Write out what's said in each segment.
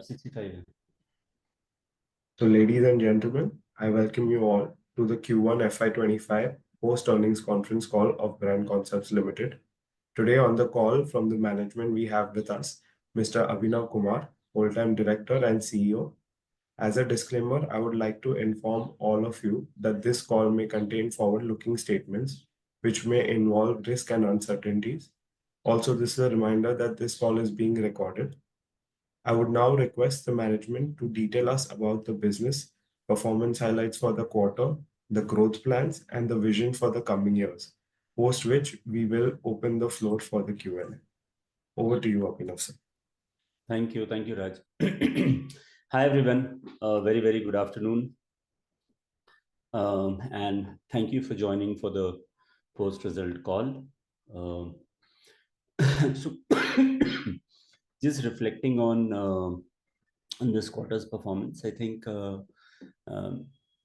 65. So, ladies and gentlemen, I welcome you all to the Q1FY25 post-earnings conference call of Brand Concepts Limited. Today on the call from the management, we have with us Mr. Abhinav Kumar, Full-time Director and CEO. As a disclaimer, I would like to inform all of you that this call may contain forward-looking statements which may involve risk and uncertainties. Also, this is a reminder that this call is being recorded. I would now request the management to detail us about the business, performance highlights for the quarter, the growth plans, and the vision for the coming years, post which we will open the floor for the Q&A. Over to you, Abhinav sir. Thank you, Raj. Hi, everyone. Very, very good afternoon. And thank you for joining for the post-result call. So, just reflecting on this quarter's performance, I think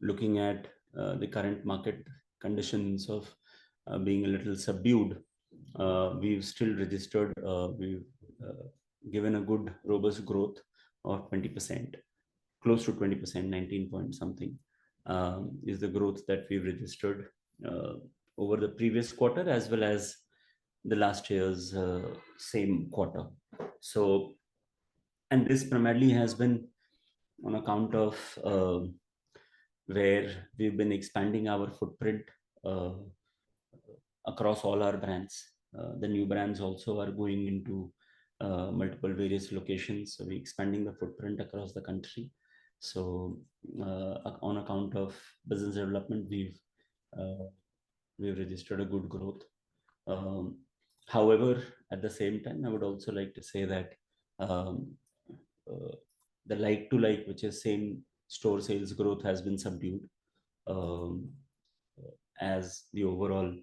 looking at the current market conditions of being a little subdued, we've still registered, we've given a good robust growth of 20%, close to 20%, 19 point something is the growth that we've registered over the previous quarter as well as the last year's same quarter. So, and this primarily has been on account of where we've been expanding our footprint across all our brands. The new brands also are going into multiple various locations. So we're expanding the footprint across the country. So on account of business development, we've registered a good growth. However, at the same time, I would also like to say that the like-to-like, which is same store sales growth, has been subdued as the overall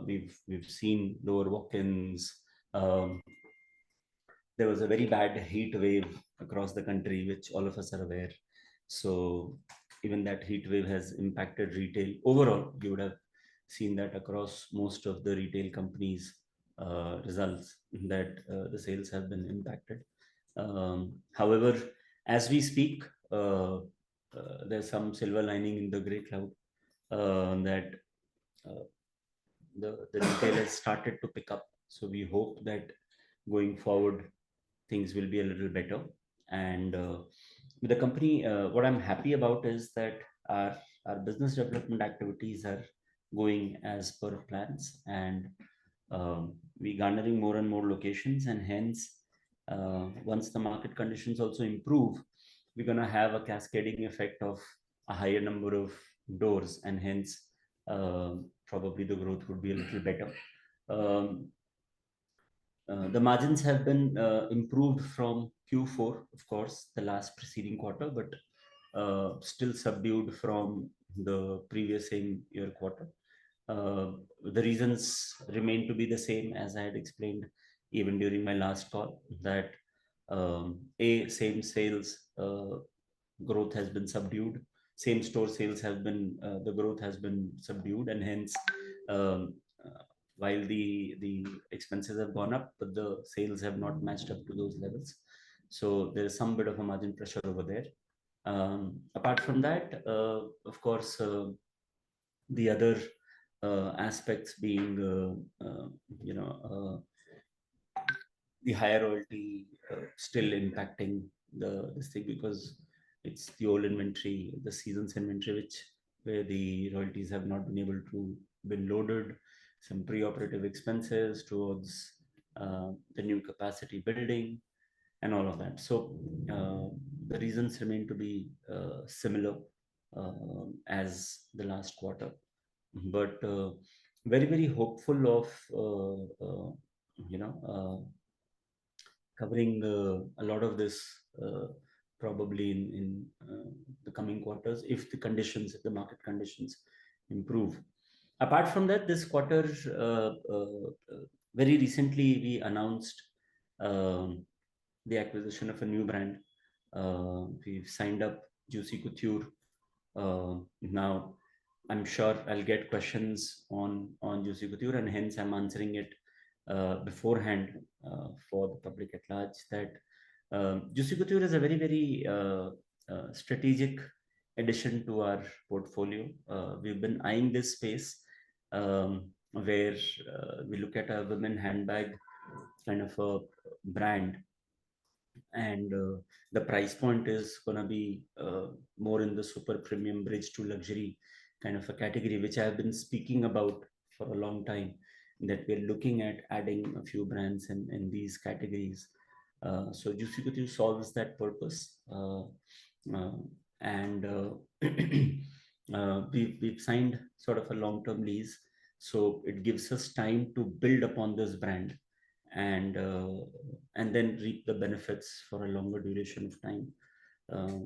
we've seen lower walk-ins. There was a very bad heat wave across the country, which all of us are aware. So even that heat wave has impacted retail. Overall, you would have seen that across most of the retail companies' results that the sales have been impacted. However, as we speak, there's some silver lining in the gray cloud that the retail has started to pick up. So we hope that going forward, things will be a little better. And with the company, what I'm happy about is that our business development activities are going as per plans, and we garnering more and more locations, and hence once the market conditions also improve, we're going to have a cascading effect of a higher number of doors, and hence probably the growth would be a little better. The margins have been improved from Q4, of course, the last preceding quarter, but still subdued from the previous same year quarter. The reasons remain to be the same as I had explained even during my last call, that same sales growth has been subdued. Same store sales have been, the growth has been subdued, and hence while the expenses have gone up, but the sales have not matched up to those levels. So there is some bit of a margin pressure over there. Apart from that, of course, the other aspects being, the higher royalty still impacting this thing, because it's the old inventory, the season's inventory, where the royalties have not been able to be loaded, some pre-operative expenses towards the new capacity building and all of that. So the reasons remain to be similar as the last quarter, but very, very hopeful of covering a lot of this probably in the coming quarters, if the market conditions improve. Apart from that, this quarter, very recently, we announced the acquisition of a new brand. We've signed up Juicy Couture. Now, I'm sure I'll get questions on Juicy Couture, and hence I'm answering it beforehand for the public at large, that Juicy Couture is a very, very strategic addition to our portfolio. We've been eyeing this space where we look at a women handbag kind of a brand, and the price point is going to be more in the super premium bridge to luxury kind of a category, which I've been speaking about for a long time, that we're looking at adding a few brands in these categories. So Juicy Couture solves that purpose. Uh, and we've signed sort of a long-term lease, so it gives us time to build upon this brand, and and then reap the benefits for a longer duration of time. Uh,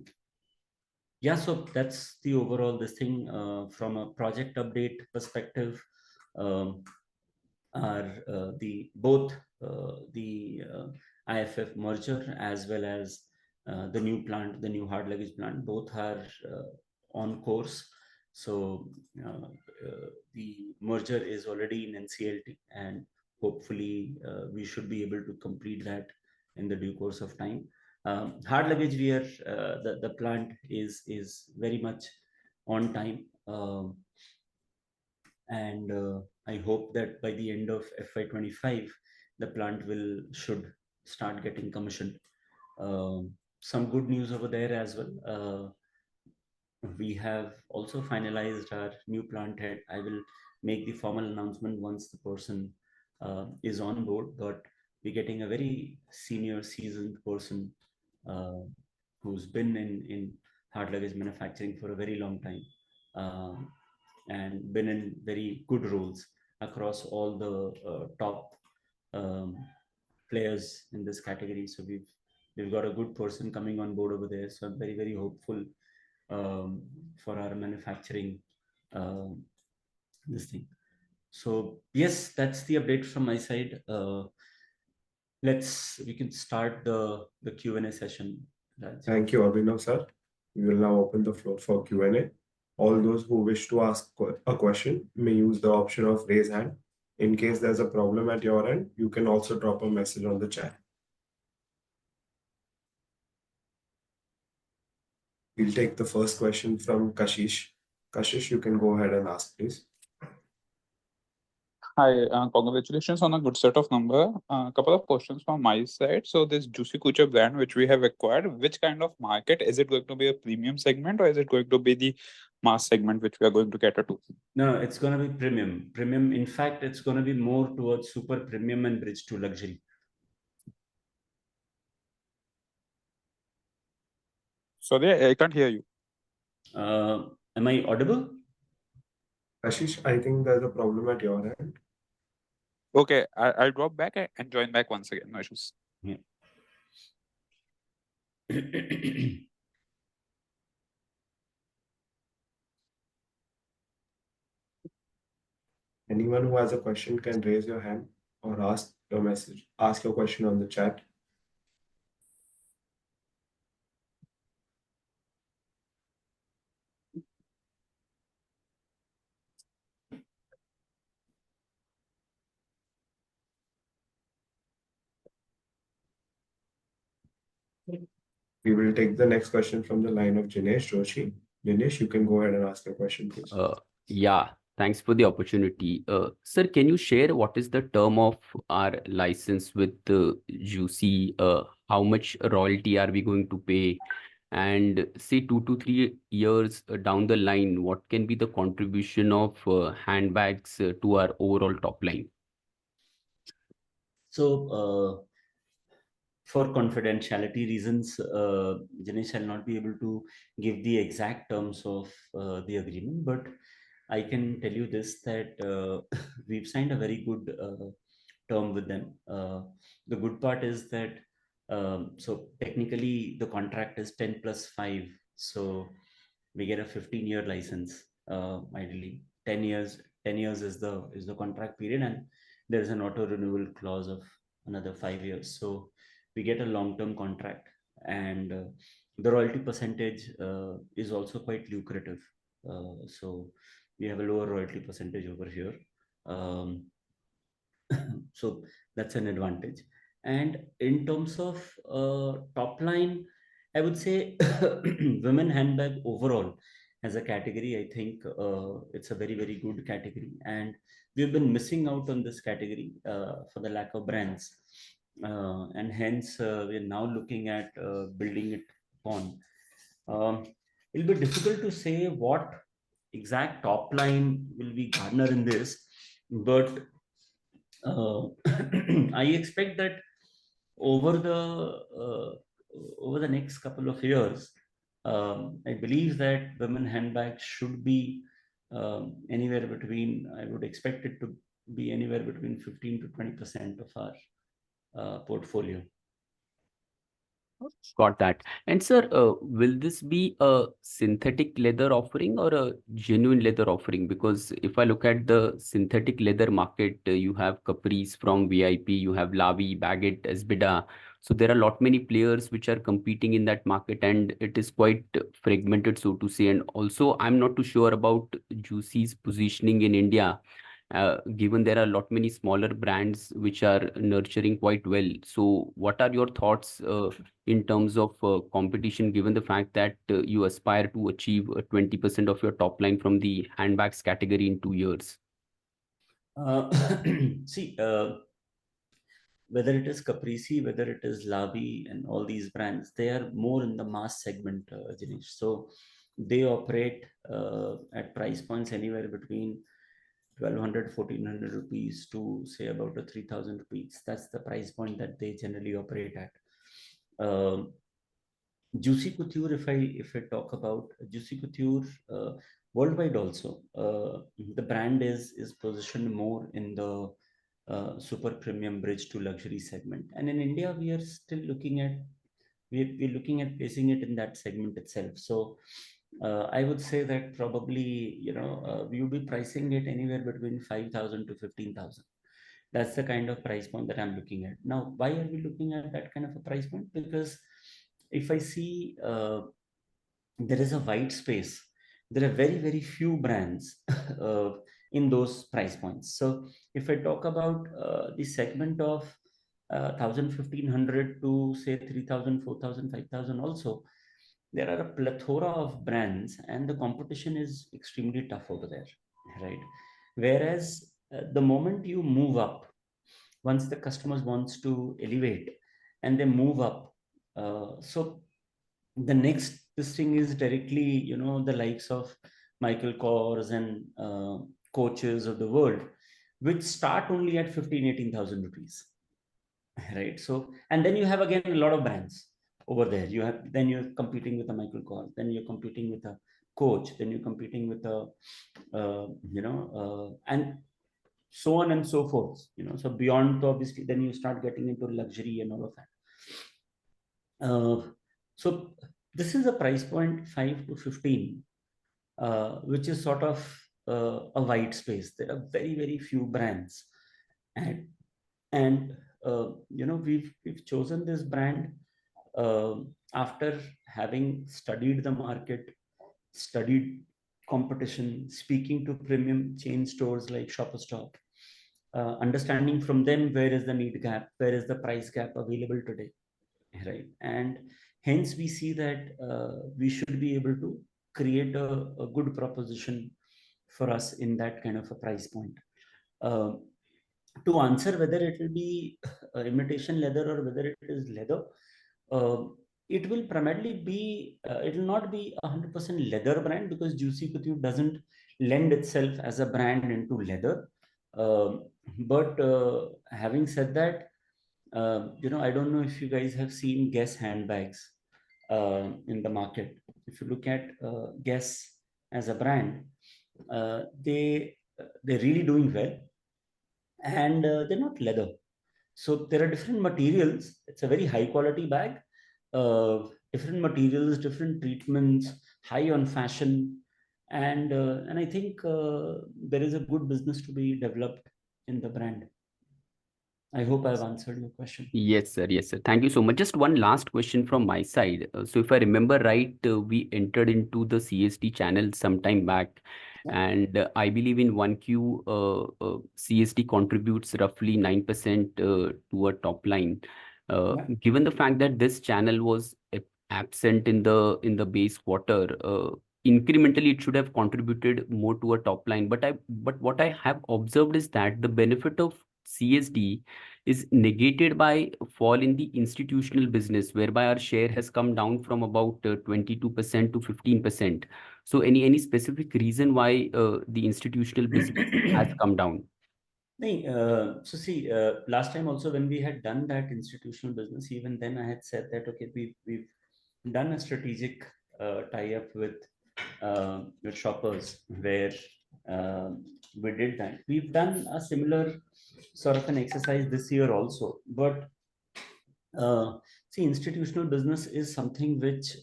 yeah, so that's the overall this thing from a project update perspective. Um, are the both the IFF merger as well as the new plant, the new hard luggage plant, both are on course. So the merger is already in NCLT, and hopefully we should be able to complete that in the due course of time. Hard luggage, we are the plant is very much on time. And I hope that by the end of FY25, the plant will should start getting commissioned. Some good news over there as well. We have also finalized our new plant head. I will make the formal announcement once the person is on board, but we're getting a very senior, seasoned person uh, who's been in hard luggage manufacturing for a very long time. And been in very good roles across all the top um, players in this category. So we've got a good person coming on board over there. So I'm very, very hopeful for our manufacturing um this thing. So yes, that's the update from my side. We can start the Q&A session, Raj. Thank you, Abhinav sir. We will now open the floor for Q&A. All those who wish to ask a question may use the option of raise hand. In case there's a problem at your end, you can also drop a message on the chat. We'll take the first question from Kashish. Kashish, you can go ahead and ask, please. Hi, congratulations on a good set of number. A couple of questions from my side. So this Juicy Couture brand which we have acquired, which kind of market is it going to be, a premium segment or is it going to be the mass segment which we are going to cater to? No, it's going to be premium. Premium. In fact, it's going to be more towards super premium and bridge to luxury. Sorry, I can't hear you. Am I audible? Kashish, I think there's a problem at your end. Okay, I'll drop back and join back once again. No issues. Yeah. Anyone who has a question can raise your hand or ask your question on the chat. We will take the next question from the line of Jinesh Joshi. Jinesh, you can go ahead and ask your question, please. Yeah, thanks for the opportunity. Sir, can you share what is the term of our license with Juicy? How much royalty are we going to pay? And say 2 to 3 years down the line, what can be the contribution of handbags to our overall top line? So, for confidentiality reasons, Janesh, I'll not be able to give the exact terms of the agreement, but I can tell you this, that we've signed a very good term with them. The good part is that so technically the contract is 10 plus 5, so we get a 15-year license. Ideally 10 years is the contract period, and there's an auto renewal clause of another 5 years, so we get a long-term contract. And the royalty percentage is also quite lucrative, so we have a lower royalty percentage over here. um, so that's an advantage. And in terms of top line, I would say women handbag overall as a category, I think it's a very, very good category. And we've been missing out on this category for the lack of brands. And hence, we're now looking at building it upon. Um, it'll be difficult to say what exact top line will we garner in this, but I expect that over the uh, over the next couple of years, I believe that women handbags should be anywhere between. I would expect it to be anywhere between 15 to 20% of our portfolio. Got that. And sir, will this be a synthetic leather offering or a genuine leather offering? Because if I look at the synthetic leather market, you have Caprice from VIP, you have Lavi, Baggett, Esbida. So there are a lot many players which are competing in that market, and it is quite fragmented, so to say. And also, I'm not too sure about Juicy's positioning in India, given there are a lot many smaller brands which are nurturing quite well. So what are your thoughts in terms of competition, given the fact that you aspire to achieve 20% of your top line from the handbags category in 2 years? Uh, see, whether it is Caprese, whether it is Lavi, and all these brands, they are more in the mass segment, Jinesh. So they operate at price points anywhere between 1200, 1400 rupees to say about a 3000 rupees. That's the price point that they generally operate at. Juicy Couture, if I talk about Juicy Couture worldwide also, the brand is positioned more in the super premium bridge to luxury segment, and in India we are still looking at we're looking at placing it in that segment itself. So I would say that probably we would be pricing it anywhere between 5,000 to 15,000. That's the kind of price point that I'm looking at. Now, why are we looking at that kind of a price point? Because if I see there is a white space, there are very, very few brands in those price points. So if I talk about the segment of 1,000, 1,500 to say 3,000, 4,000, 5,000 also, there are a plethora of brands and the competition is extremely tough over there, right? Whereas the moment you move up, once the customers wants to elevate and they move up, so the next this thing is directly the likes of Michael Kors and coaches of the world, which start only at 15, 18,000 rupees, right? So, and then you have again a lot of brands over there. You have, then you're competing with a Michael Kors, then you're competing with a coach, then you're competing with a and so on and so forth, so beyond, obviously then you start getting into luxury and all of that. So this is a price point 5 to 15, which is sort of a wide space. There are very, very few brands, and we've chosen this brand uh, after having studied the market, studied competition, speaking to premium chain stores like Shoppers Stop, understanding from them where is the need gap, where is the price gap available today, right? And hence we see that we should be able to create a good proposition for us in that kind of a price point. Uh, to answer whether it will be imitation leather or whether it is leather, uh, it will primarily be, it will not be 100% leather brand, because Juicy Couture doesn't lend itself as a brand into leather. But having said that, I don't know if you guys have seen Guess handbags in the market. If you look at Guess as a brand, they're really doing well, and they're not leather. So there are different materials. It's a very high quality bag. Different materials, different treatments, high on fashion, and I think there is a good business to be developed in the brand. I hope I've answered your question. Yes, sir. Yes, sir. Thank you so much. Just one last question from my side. So if I remember right, we entered into the CSD channel some time back, And I believe in 1Q, CSD contributes roughly 9% to a top line. Given the fact that this channel was absent in the base quarter, incrementally it should have contributed more to a top line. But what I have observed is that the benefit of CSD is negated by fall in the institutional business, whereby our share has come down from about 22% to 15%. So any specific reason why the institutional business has come down? So see, last time also when we had done that institutional business, even then I had said that, okay, we've done a strategic tie-up with shoppers where we did that. We've done a similar sort of an exercise this year also, but see, institutional business is something which,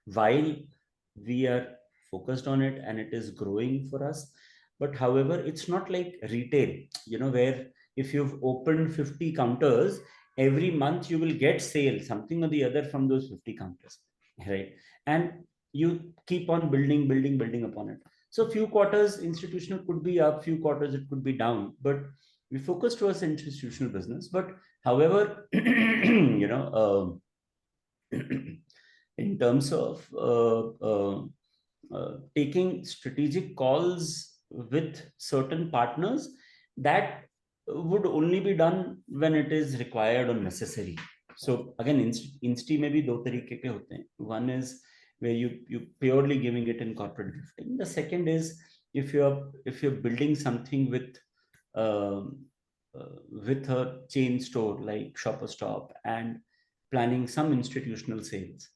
while we are focused on it and it is growing for us, but however, it's not like retail, where if you've opened 50 counters, every month you will get sale, something or the other from those 50 counters, right? And you keep on building upon it. So few quarters institutional could be up, few quarters it could be down, but we focus towards institutional business. But however, in terms of taking strategic calls with certain partners, that would only be done when it is required or necessary. So again, insti mein bhi do tarike ke hote hain. One is where you purely giving it in corporate gifting. The second is if you're building something um, with a chain store like Shopper Stop and planning some institutional sales.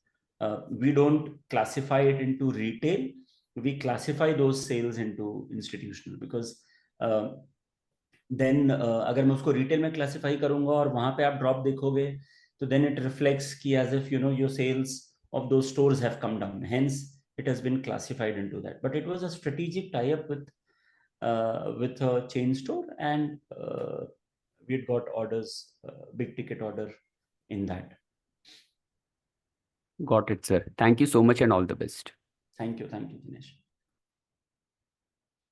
We don't classify it into retail. We classify those sales into institutional because then अगर मैं उसको retail में classify करूंगा और वहां पे आप drop देखोगे, तो then it reflects कि as if your sales of those stores have come down. Hence, it has been classified into that. But it was a strategic tie-up with a chain store, and we had got orders, big ticket order in that. Got it, sir. Thank you so much and all the best. Thank you, Dinesh.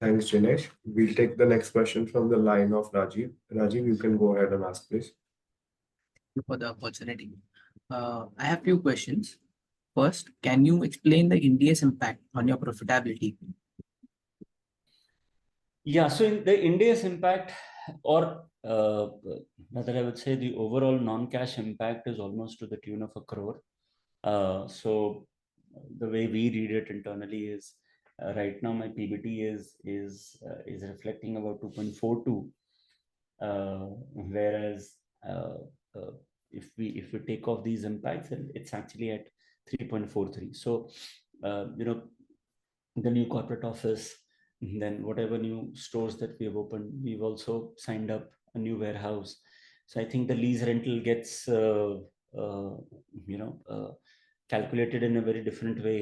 Thanks, Jinesh. We'll take the next question from the line of Rajiv. Rajiv, you can go ahead and ask, please. Thank you for the opportunity. I have few questions. First, can you explain the India's impact on your profitability? Yeah, so in the India's impact, or rather I would say the overall non-cash impact is almost to the tune of 1 crore. So the way we read it internally is right now my PBT is reflecting about 2.42, whereas if we take off these impacts, it's actually at 3.43. So the new corporate office, then whatever new stores that we have opened, we've also signed up a new warehouse. So I think the lease rental gets calculated in a very different way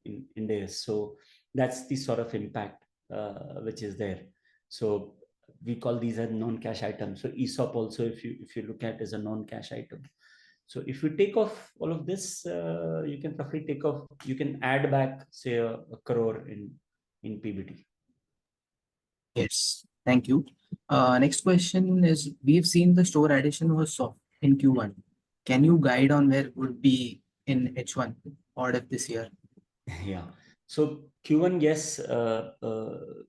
in days. So that's the sort of impact which is there. So we call these as non-cash items. So ESOP also, if you look at, is a non-cash item. So if you take off all of this, you can roughly you can add back, say, a crore in PBT. Yes, thank you. Next question is, we've seen the store addition was soft in Q1. Can you guide on where it would be in H1 or this year? Yeah. So Q1, yes,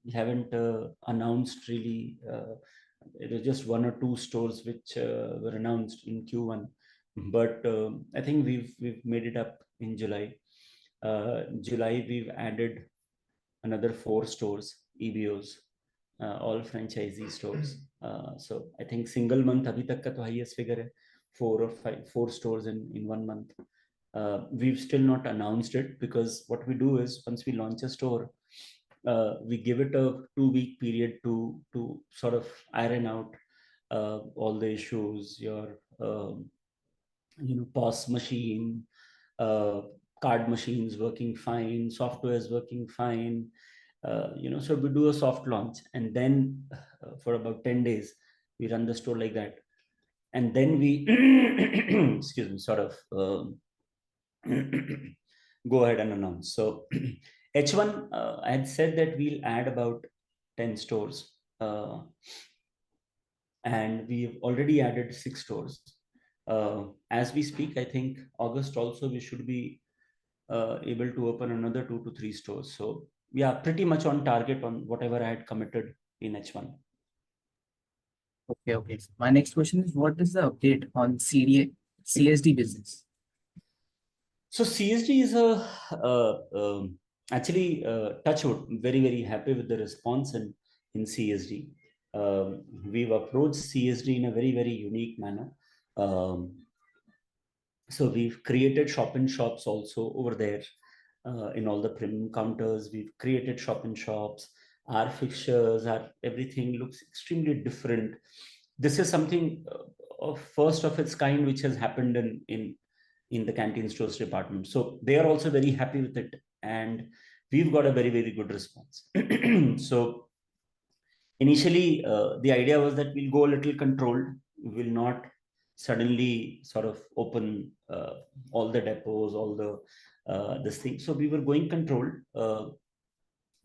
we haven't announced really. It was just 1 or 2 stores which were announced in Q1, but I think we've made it up in July. July we've added another 4 stores, EBOs, all franchisee stores. So I think single month abhi tak ka to highest figure hai, 4 or 5 stores in 1 month. We've still not announced it because what we do is once we launch a store, we give it a 2-week period to sort of iron out all the issues, your POS machine, card machines working fine, software is working fine. So we do a soft launch, and then for about 10 days we run the store like that, and then we excuse me, sort of go ahead and announce. So H1, I had said that we'll add about 10 stores. And we've already added 6 stores. As we speak, I think August also we should be able to open another 2 to 3 stores. So yeah, pretty much on target on whatever I had committed in H1. Okay. My next question is, what is the update on CSD business? So CSD is actually touchwood. Very, very happy with the response in CSD. We've approached CSD in a very, very unique manner. So we've created shop-in-shops also over there in all the premium counters. We've created shop-in-shops. Our fixtures, our everything looks extremely different. This is something of first of its kind which has happened in the canteen stores department. So they are also very happy with it, and we've got a very, very good response. So initially, the idea was that we'll go a little controlled. We will not suddenly sort of open all the depots, all the this thing. So we were going controlled.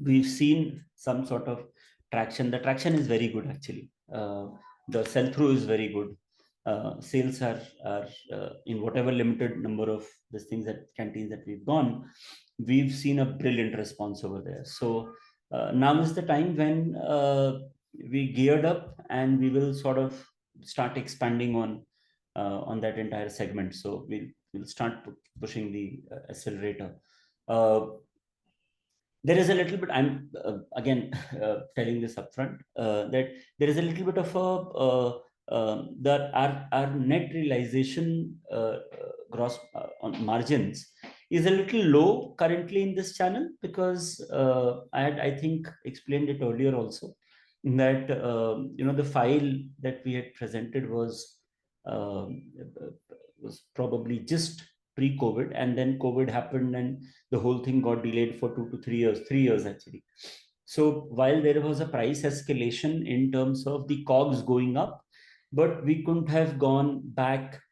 We've seen some sort of traction. The traction is very good actually. The sell-through is very good. Sales are in whatever limited number of these things that canteens that we've gone, we've seen a brilliant response over there. So now is the time when we geared up and we will sort of start expanding on that entire segment. So we'll start pushing the accelerator. There is a little bit, I'm again telling this upfront, that there is a little bit of that our net realization gross on margins is a little low currently in this channel, because I had, I think, explained it earlier also, that the file that we had presented was probably just pre-COVID, and then COVID happened and the whole thing got delayed for 2 to 3 years, 3 years actually. So while there was a price escalation in terms of the COGS going up, but we couldn't have gone back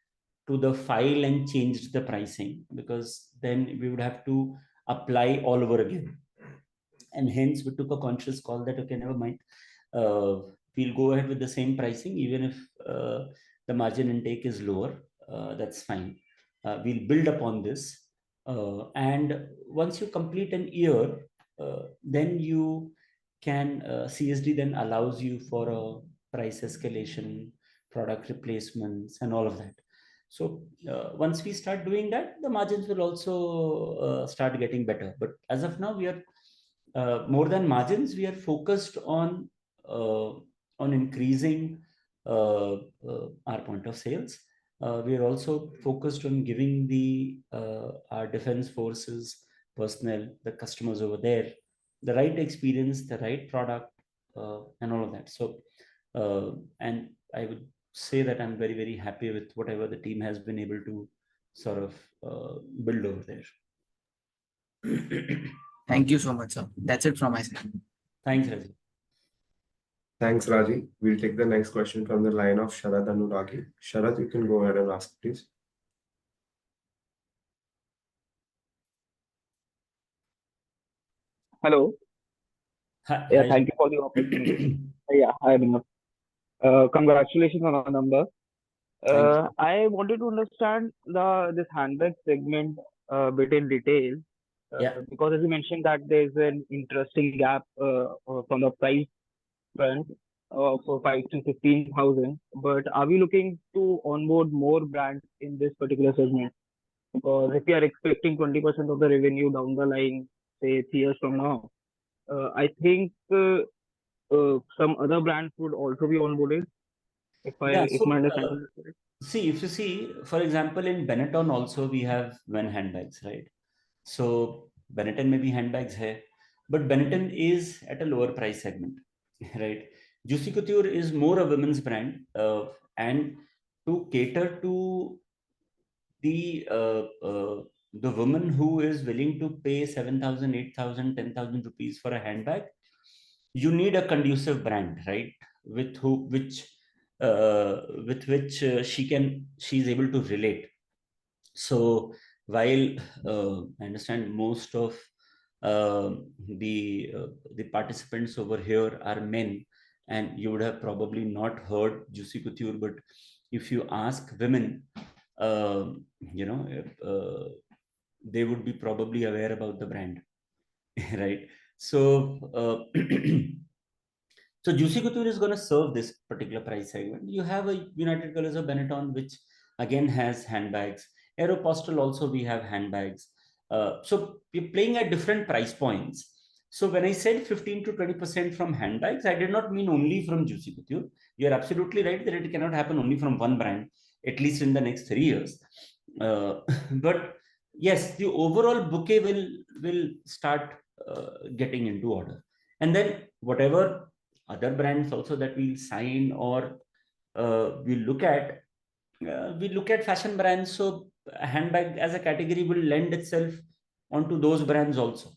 to the file and changed the pricing, because then we would have to apply all over again. And hence we took a conscious call that, okay, never mind. We'll go ahead with the same pricing, even if the margin intake is lower, that's fine. We'll build upon this. And once you complete an year, then you can, CSD then allows you for a price escalation, product replacements, and all of that. So once we start doing that, the margins will also start getting better. But as of now, we are more than margins, we are focused on increasing our point of sales. We are also focused on giving our defense forces personnel, the customers over there, the right experience, the right product, and all of that. So, and I would say that I'm very, very happy with whatever the team has been able to sort of build over there. Thank you so much, sir. That's it from my side. Thanks, Raji. Thanks, Raji. We'll take the next question from the line of Sharad Anuragi. Sharad, you can go ahead and ask, please. Hello. Yeah, Hi. thank you for the opportunity. Yeah, hi, Abhinav. Congratulations on our number. I wanted to understand this handbag segment a bit in detail. Yeah. Because as you mentioned that there's an interesting gap from the price front for 5 to 15,000. But are we looking to onboard more brands in this particular segment? Because if we are expecting 20% of the revenue down the line, say 3 years from now, I think some other brands would also be onboarded. If my understanding is correct. See, if you see, for example, in Benetton also we have men handbags, right? So Benetton maybe handbags hai, but Benetton is at a lower price segment, right? Juicy Couture is more a women's brand, and to cater to the woman who is willing to pay 7,000, 8,000, 10,000 rupees for a handbag, you need a conducive brand, right? With which she's able to relate. So while I understand most of the participants over here are men, and you would have probably not heard Juicy Couture, but if you ask women, you know, they would be probably aware about the brand, right? So, so Juicy Couture is going to serve this particular price segment. You have a United Colors of Benetton, which again has handbags. Aeropostale also we have handbags. So we're playing at different price points. So when I said 15 to 20% from handbags, I did not mean only from Juicy Couture. You are absolutely right that it cannot happen only from one brand, at least in the next 3 years. But yes, the overall bouquet will start getting into order. And then whatever other brands also that we'll sign or we look at fashion brands. So a handbag as a category will lend itself onto those brands also.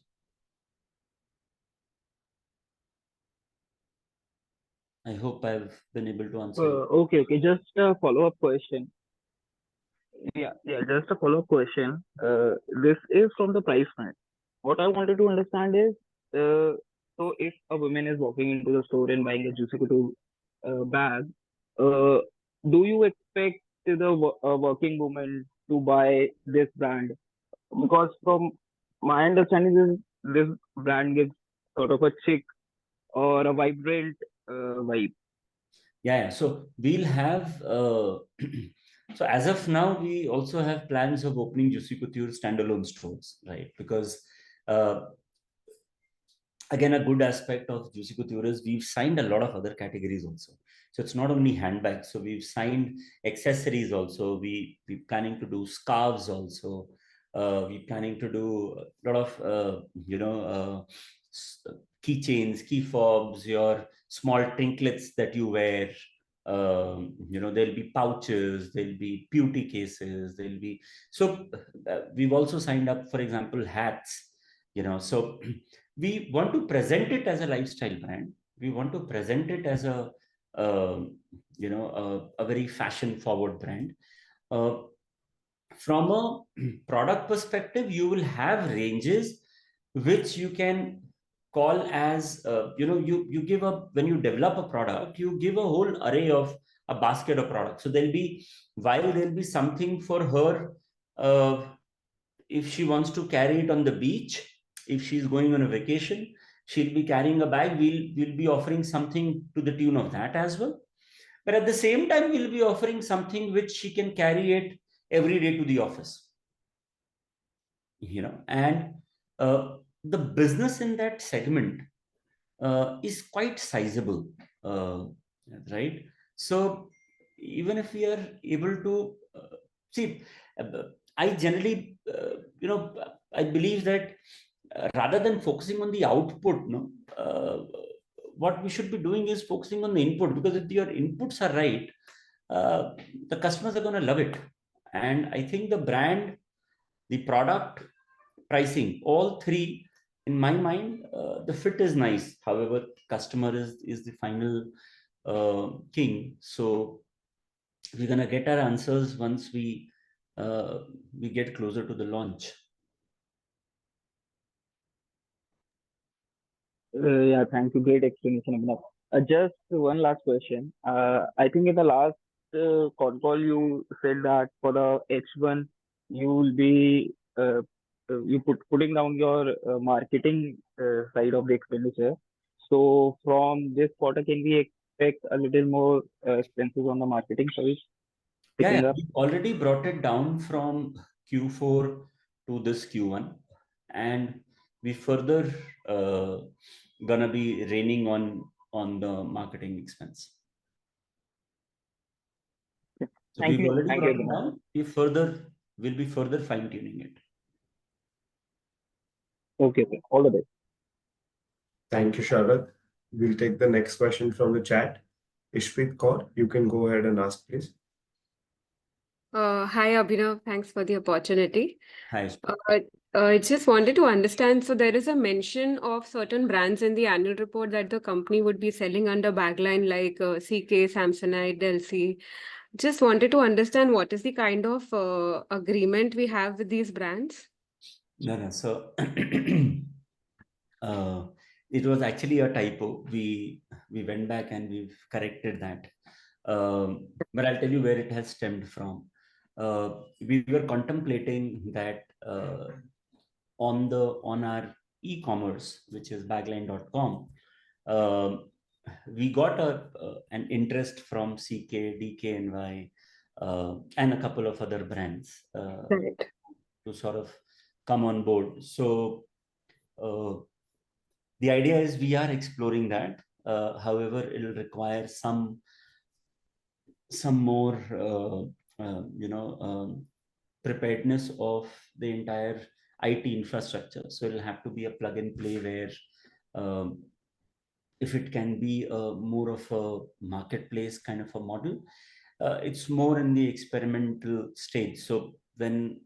I hope I've been able to answer you. Okay. Just a follow-up question. Yeah, just a follow-up question. This is from the price point. What I wanted to understand is, so if a woman is walking into the store and buying a Juicy Couture bag, uh, do you expect the working woman to buy this brand? Because from my understanding, this brand gives sort of a chic or a vibrant vibe. Yeah. So we'll have. So as of now, we also have plans of opening Juicy Couture standalone stores, right? Because again, a good aspect of Juicy Couture is we've signed a lot of other categories also. So it's not only handbags. So we've signed accessories also. We're planning to do scarves also. We're planning to do a lot of keychains, key fobs, your small trinklets that you wear. There'll be pouches, there'll be beauty cases, there'll be. So we've also signed up, for example, hats. So we want to present it as a lifestyle brand. We want to present it as a very fashion forward brand. From a product perspective, you will have ranges which you can call as you give a, when you develop a product, you give a whole array of a basket of products. So there'll be something for her if she wants to carry it on the beach. If she's going on a vacation, she'll be carrying a bag. We'll be offering something to the tune of that as well. But at the same time, we'll be offering something which she can carry it every day to the office. And the business in that segment is quite sizable, right? So even if we are able to see, I generally, I believe that rather than focusing on the output, what we should be doing is focusing on the input, because if your inputs are right, the customers are going to love it. And I think the brand, the product, pricing, all three, in my mind, the fit is nice. However, customer is the final king. So we're going to get our answers once we get closer to the launch. Yeah, thank you. Great explanation, Abhinav. Just one last question. I think in the last con call you said that for the H1 you will be putting down your marketing side of the expenditure. So from this quarter, can we expect a little more expenses on the marketing side picking up? We already brought it down from Q4 to this Q1, and we further gonna be reining on the marketing expense. Yeah. So Thank we've you. already Thank brought you, it Abhinav. down. We'll be further fine tuning it. Okay, okay. All the best. Thank you, Sharad. We'll take the next question from the chat. Ishpreet Kaur, you can go ahead and ask, please. Hi, Abhinav. Thanks for the opportunity. Hi. I just wanted to understand. So there is a mention of certain brands in the annual report that the company would be selling under bagline like CK, Samsonite, Delsey. Just wanted to understand what is the kind of agreement we have with these brands. No. So It was actually a typo. We went back and we've corrected that. But I'll tell you where it has stemmed from. We were contemplating that on our e-commerce, which is bagline.com, we got an interest from CK, DKNY, and a couple of other brands Right. to sort of come on board. So the idea is we are exploring that. However, it'll require some more preparedness of the entire IT infrastructure. So it'll have to be a plug and play where if it can be more of a marketplace kind of a model, it's more in the experimental stage. So when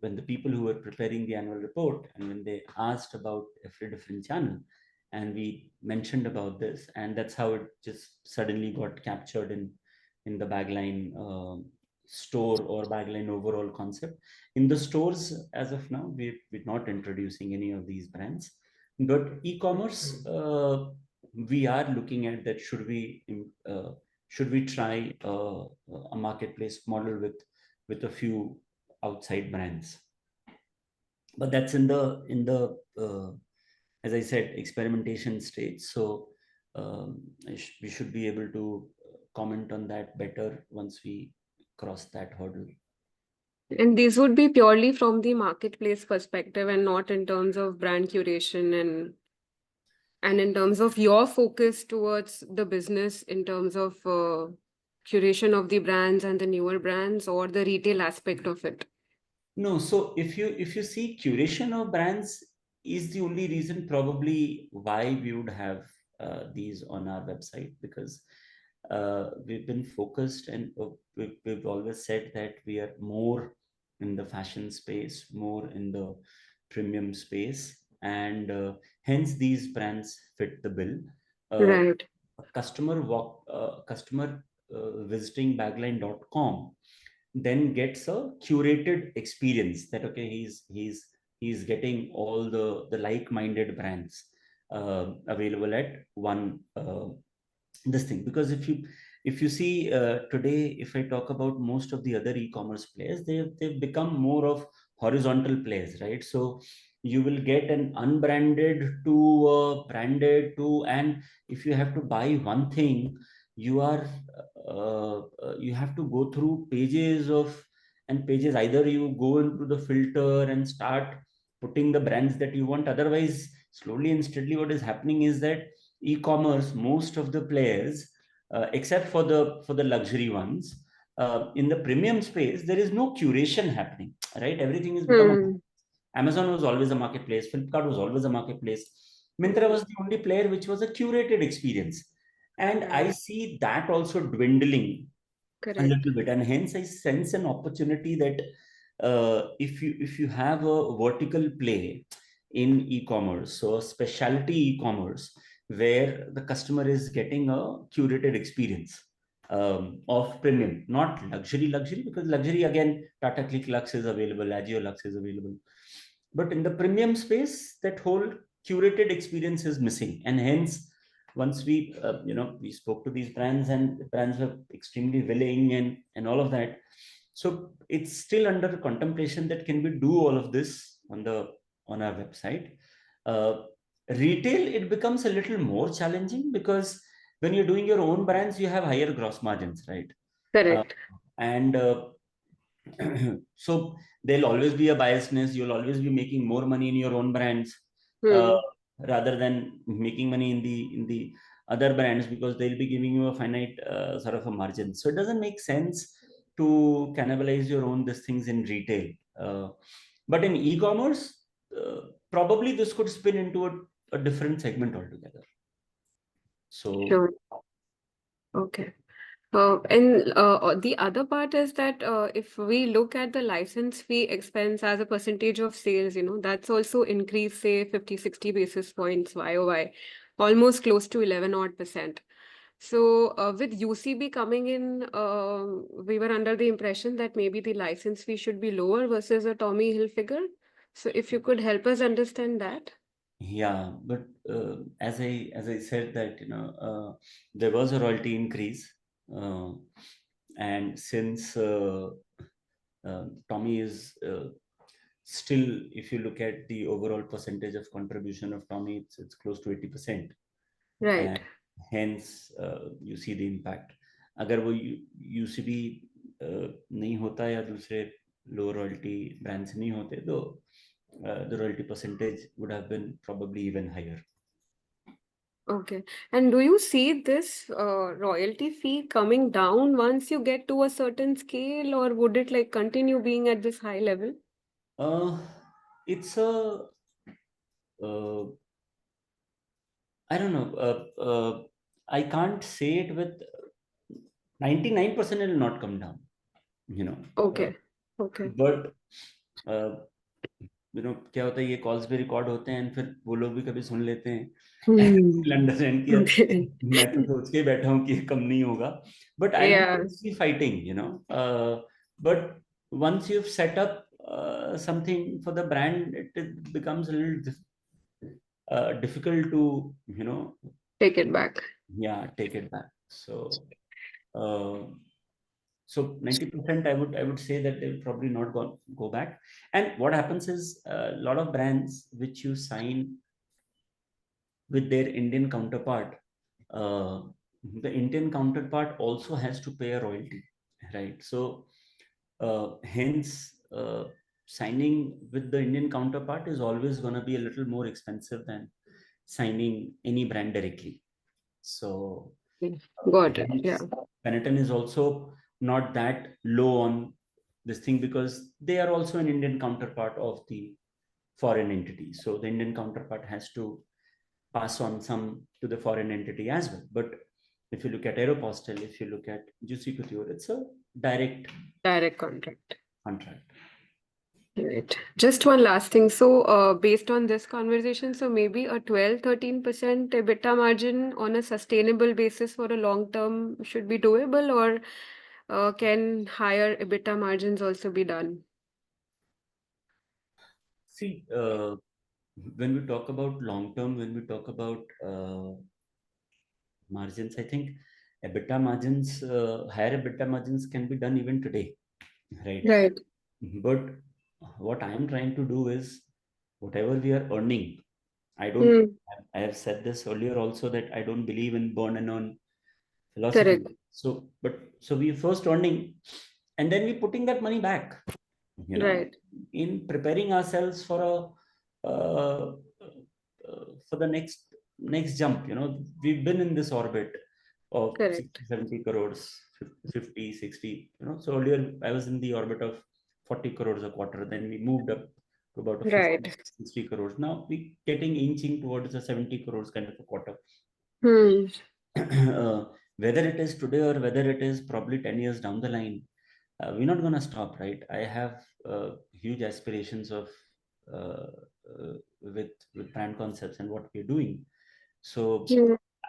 when the people who were preparing the annual report and when they asked about every different channel, and we mentioned about this, and that's how it just suddenly got captured in the bagline store or bagline overall concept. In the stores, as of now, we're not introducing any of these brands, but e-commerce, we are looking at that. Should we try a marketplace model with a few outside brands? But that's in the as I said, experimentation stage. So we should be able to comment on that better once we cross that hurdle. And these would be purely from the marketplace perspective and not in terms of brand curation and in terms of your focus towards the business in terms of curation of the brands and the newer brands or the retail aspect of it. No, so if you see, curation of brands is the only reason probably why we would have these on our website, because we've been focused and we've always said that we are more in the fashion space, more in the premium space, and hence these brands fit the bill. Right. A customer visiting bagline.com then gets a curated experience that okay, he's getting all the like-minded brands available at one this thing. Because if you see today, if I talk about most of the other e-commerce players, they've become more of horizontal players, right? So you will get an unbranded to branded to, and if you have to buy one thing, you are you have to go through pages of and pages. Either you go into the filter and start putting the brands that you want, otherwise slowly and steadily what is happening is that e-commerce, most of the players, except for the luxury ones, in the premium space, there is no curation happening, right? Everything is become Amazon was always a marketplace. Flipkart was always a marketplace. Myntra was the only player which was a curated experience, and I see that also dwindling a little bit, and hence I sense an opportunity that if you have a vertical play in e-commerce, so a specialty e-commerce where the customer is getting a curated experience of premium, not luxury, because luxury again, Tata Click Lux is available, Agio Lux is available, but in the premium space, that whole curated experience is missing, and hence once we we spoke to these brands, and the brands were extremely willing and all of that. So it's still under contemplation that can we do all of this on our website. Retail, it becomes a little more challenging because when you're doing your own brands, you have higher gross margins, right? Correct. And so there'll always be a biasness. You'll always be making more money in your own brands rather than making money in the other brands, because they'll be giving you a finite sort of a margin. So it doesn't make sense to cannibalize your own these things in retail. But in e-commerce, probably this could spin into a different segment altogether. So Sure. Okay. And the other part is that if we look at the license fee expense as a percentage of sales, that's also increased, say, 50-60 basis points YOY, almost close to 11 odd %. So with UCB coming in, we were under the impression that maybe the license fee should be lower versus a Tommy Hill figure. So if you could help us understand that. Yeah, but as I said that there was a royalty increase, and since Tommy is still, if you look at the overall percentage of contribution of Tommy, it's close to 80%, Right. and hence you see the impact. अगर वो UCB नहीं होता या दूसरे low royalty brands नहीं होते तो the royalty percentage would have been probably even higher. Okay. And do you see this royalty fee coming down once you get to a certain scale, or would it like continue being at this high level? It's a I don't know. I can't say it with 99%. It will not come down. Okay. Okay. But क्या होता है, ये calls भी record होते हैं, फिर वो लोग भी कभी सुन लेते हैं, अंडरस्टैंड कि Okay. मैं तो सोच के बैठा हूँ कि कम नहीं होगा, but I Yeah. Am fighting, but once you've set up something for the brand, it becomes a little difficult to Take it back. take it back. So 90% I would say that they will probably not go back. And what happens is a lot of brands which you sign with their Indian counterpart, the Indian counterpart also has to pay a royalty, right? So hence signing with the Indian counterpart is always going to be a little more expensive than signing any brand directly. So Got it. Yeah. Benetton is also not that low on this thing because they are also an Indian counterpart of the foreign entity. So the Indian counterpart has to pass on some to the foreign entity as well. But if you look at Aeropostale, if you look at Juicy Couture, it's a direct contract. Right. Just one last thing. So, based on this conversation, so maybe a 12-13% EBITDA margin on a sustainable basis for a long term should be doable, or can higher EBITDA margins also be done? See, when we talk about long term, when we talk about margins, I think EBITDA margins, higher EBITDA margins can be done even today, right? Right. But what I am trying to do is whatever we are earning, I have said this earlier also that I don't believe in burn and earn philosophy. Correct. So we first earning and then we putting that money back, Right. in preparing ourselves for for the next jump. We've been in this orbit of Correct. 60, 70 crores, 50, 60, so earlier I was in the orbit of 40 crores a quarter. Then we moved up to about a 50, Right. 60 crores. Now we getting inching towards a 70 crores kind of a quarter. Whether it is today or whether it is probably 10 years down the line, we're not going to stop, right? I have huge aspirations of with brand concepts and what we're doing. So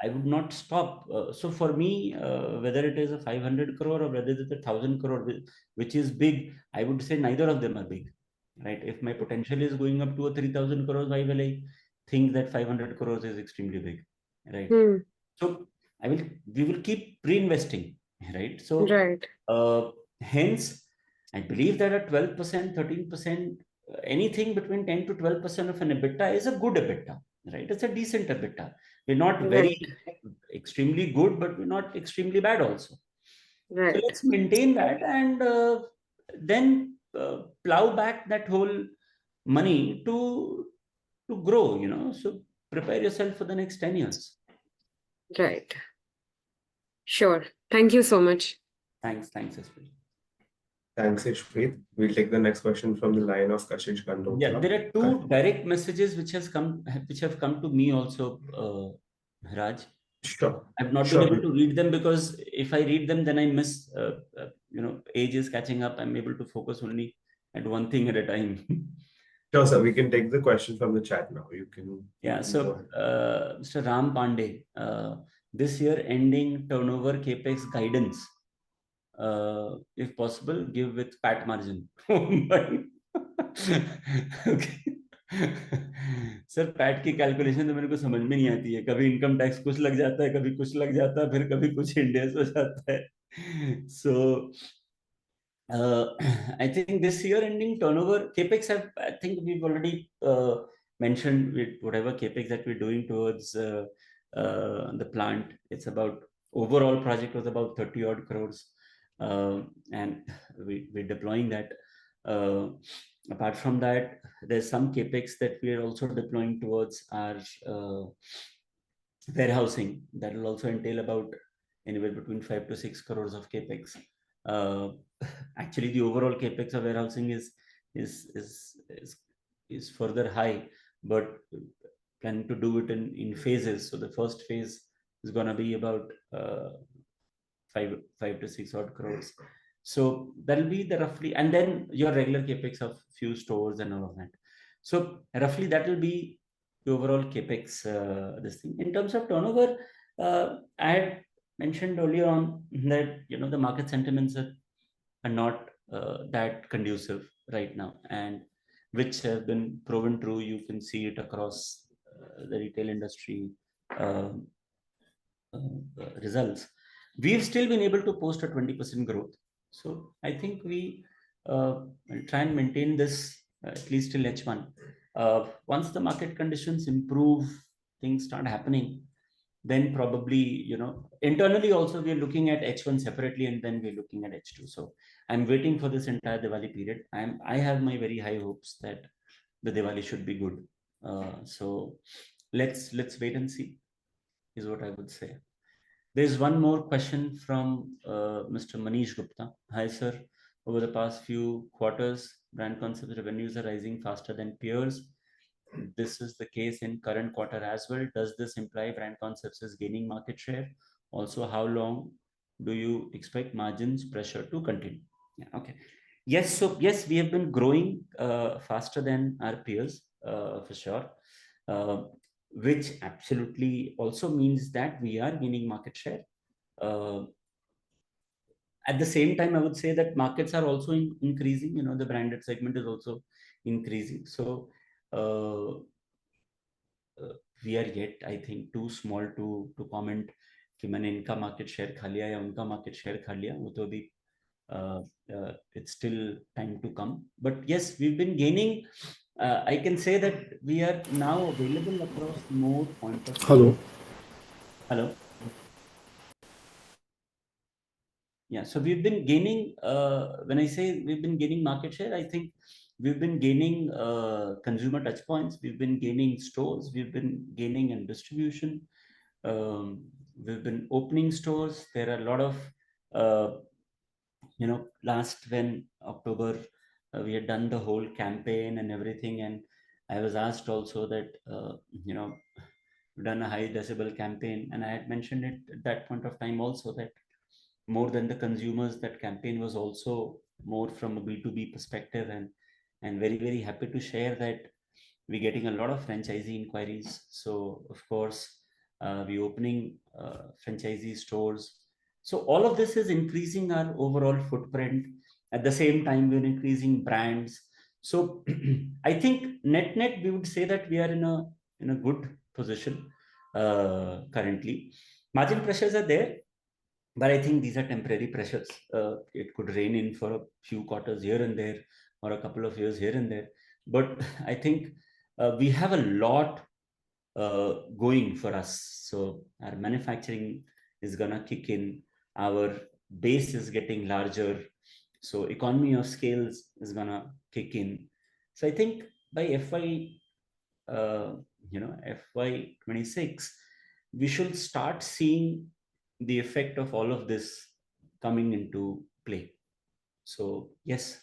I would not stop. So for me, whether it is a 500 crore or whether it is a 1,000 crore, which is big, I would say neither of them are big, right? If my potential is going up to a 3,000 crores, why will I think that 500 crores is extremely big, right? So we will keep reinvesting, right? So Right. hence, I believe that a 12%, 13%, anything between 10 to 12% of an EBITDA is a good EBITDA, right? It's a decent EBITDA. We're not very extremely good, but we're not extremely bad also. Right. So let's maintain that and then plow back that whole money to grow, so prepare yourself for the next 10 years. Right. Sure. Thank you so much. Thanks, Ashwin. Thanks, Ishpreet. We'll take the next question from the line of Kashish Gandotra. Yeah, there are two direct messages which have come to me also, Raj. Sure. I've not been able to read them because if I read them, then I miss, age is catching up. I'm able to focus only at one thing at a time. Sure, sir. We can take the question from the chat now. You can. Yeah. So, Mr. Ram Pandey, this year ending turnover capex guidance, if possible, give with PAT margin. Sir PAT की calculation तो मेरे को समझ में नहीं आती है, कभी इनकम टैक्स कुछ लग जाता है, कभी कुछ लग जाता है, फिर कभी कुछ इंडियस हो जाता है. So I think this year ending turnover capex I think we've already mentioned with whatever capex that we're doing towards the plant. It's about overall project was about 30 odd crores, and we're deploying that. Apart from that, there's some capex that we are also deploying towards our warehousing. That will also entail about anywhere between 5 to 6 crores of capex. Actually, the overall capex of warehousing is is further high, but planning to do it in phases. So the first phase is going to be about 5 to 6 odd crores. So that'll be the roughly, and then your regular capex of few stores and all of that. So roughly that will be the overall capex. This thing in terms of turnover, I had mentioned earlier on that the market sentiments are not that conducive right now, and which have been proven true. You can see it across the retail industry results. We've still been able to post a 20% growth. So I think we will try and maintain this at least till H1. Once the market conditions improve, things start happening, then probably, internally also we're looking at H1 separately, and then we're looking at H2. So I'm waiting for this entire Diwali period. I have my very high hopes that the Diwali should be good. So let's wait and see, is what I would say. There's one more question from Mr. Manish Gupta. Hi, sir. Over the past few quarters, brand concept revenues are rising faster than peers. This is the case in current quarter as well. Does this imply brand concepts is gaining market share? Also, how long do you expect margins pressure to continue? Yeah, okay. Yes, so yes, we have been growing faster than our peers for sure. Which absolutely also means that we are gaining market share. At the same time, I would say that markets are also increasing. The branded segment is also increasing. So we are yet, I think, too small to comment कि मैंने इनका market share खा लिया या उनका market share खा लिया. वो तो अभी it's still time to come. But yes, we've been gaining. I can say that we are now available across more points of Hello. Hello. Yeah, so we've been gaining. When I say we've been gaining market share, I think we've been gaining consumer touch points. We've been gaining stores. We've been gaining in distribution. We've been opening stores. There are a lot of last when October we had done the whole campaign and everything, and I was asked also that we've done a high decibel campaign, and I had mentioned it at that point of time also that more than the consumers, that campaign was also more from a B2B perspective, and very, very happy to share that we're getting a lot of franchisee inquiries. So of course we opening franchisee stores. So all of this is increasing our overall footprint. At the same time, we're increasing brands. So I think net we would say that we are in a good position currently. Margin pressures are there, but I think these are temporary pressures. It could rein in for a few quarters here and there, or a couple of years here and there. But I think we have a lot going for us. So our manufacturing is gonna kick in. Our base is getting larger. So economy of scales is gonna kick in. So I think by FY26, we should start seeing the effect of all of this coming into play. So yes,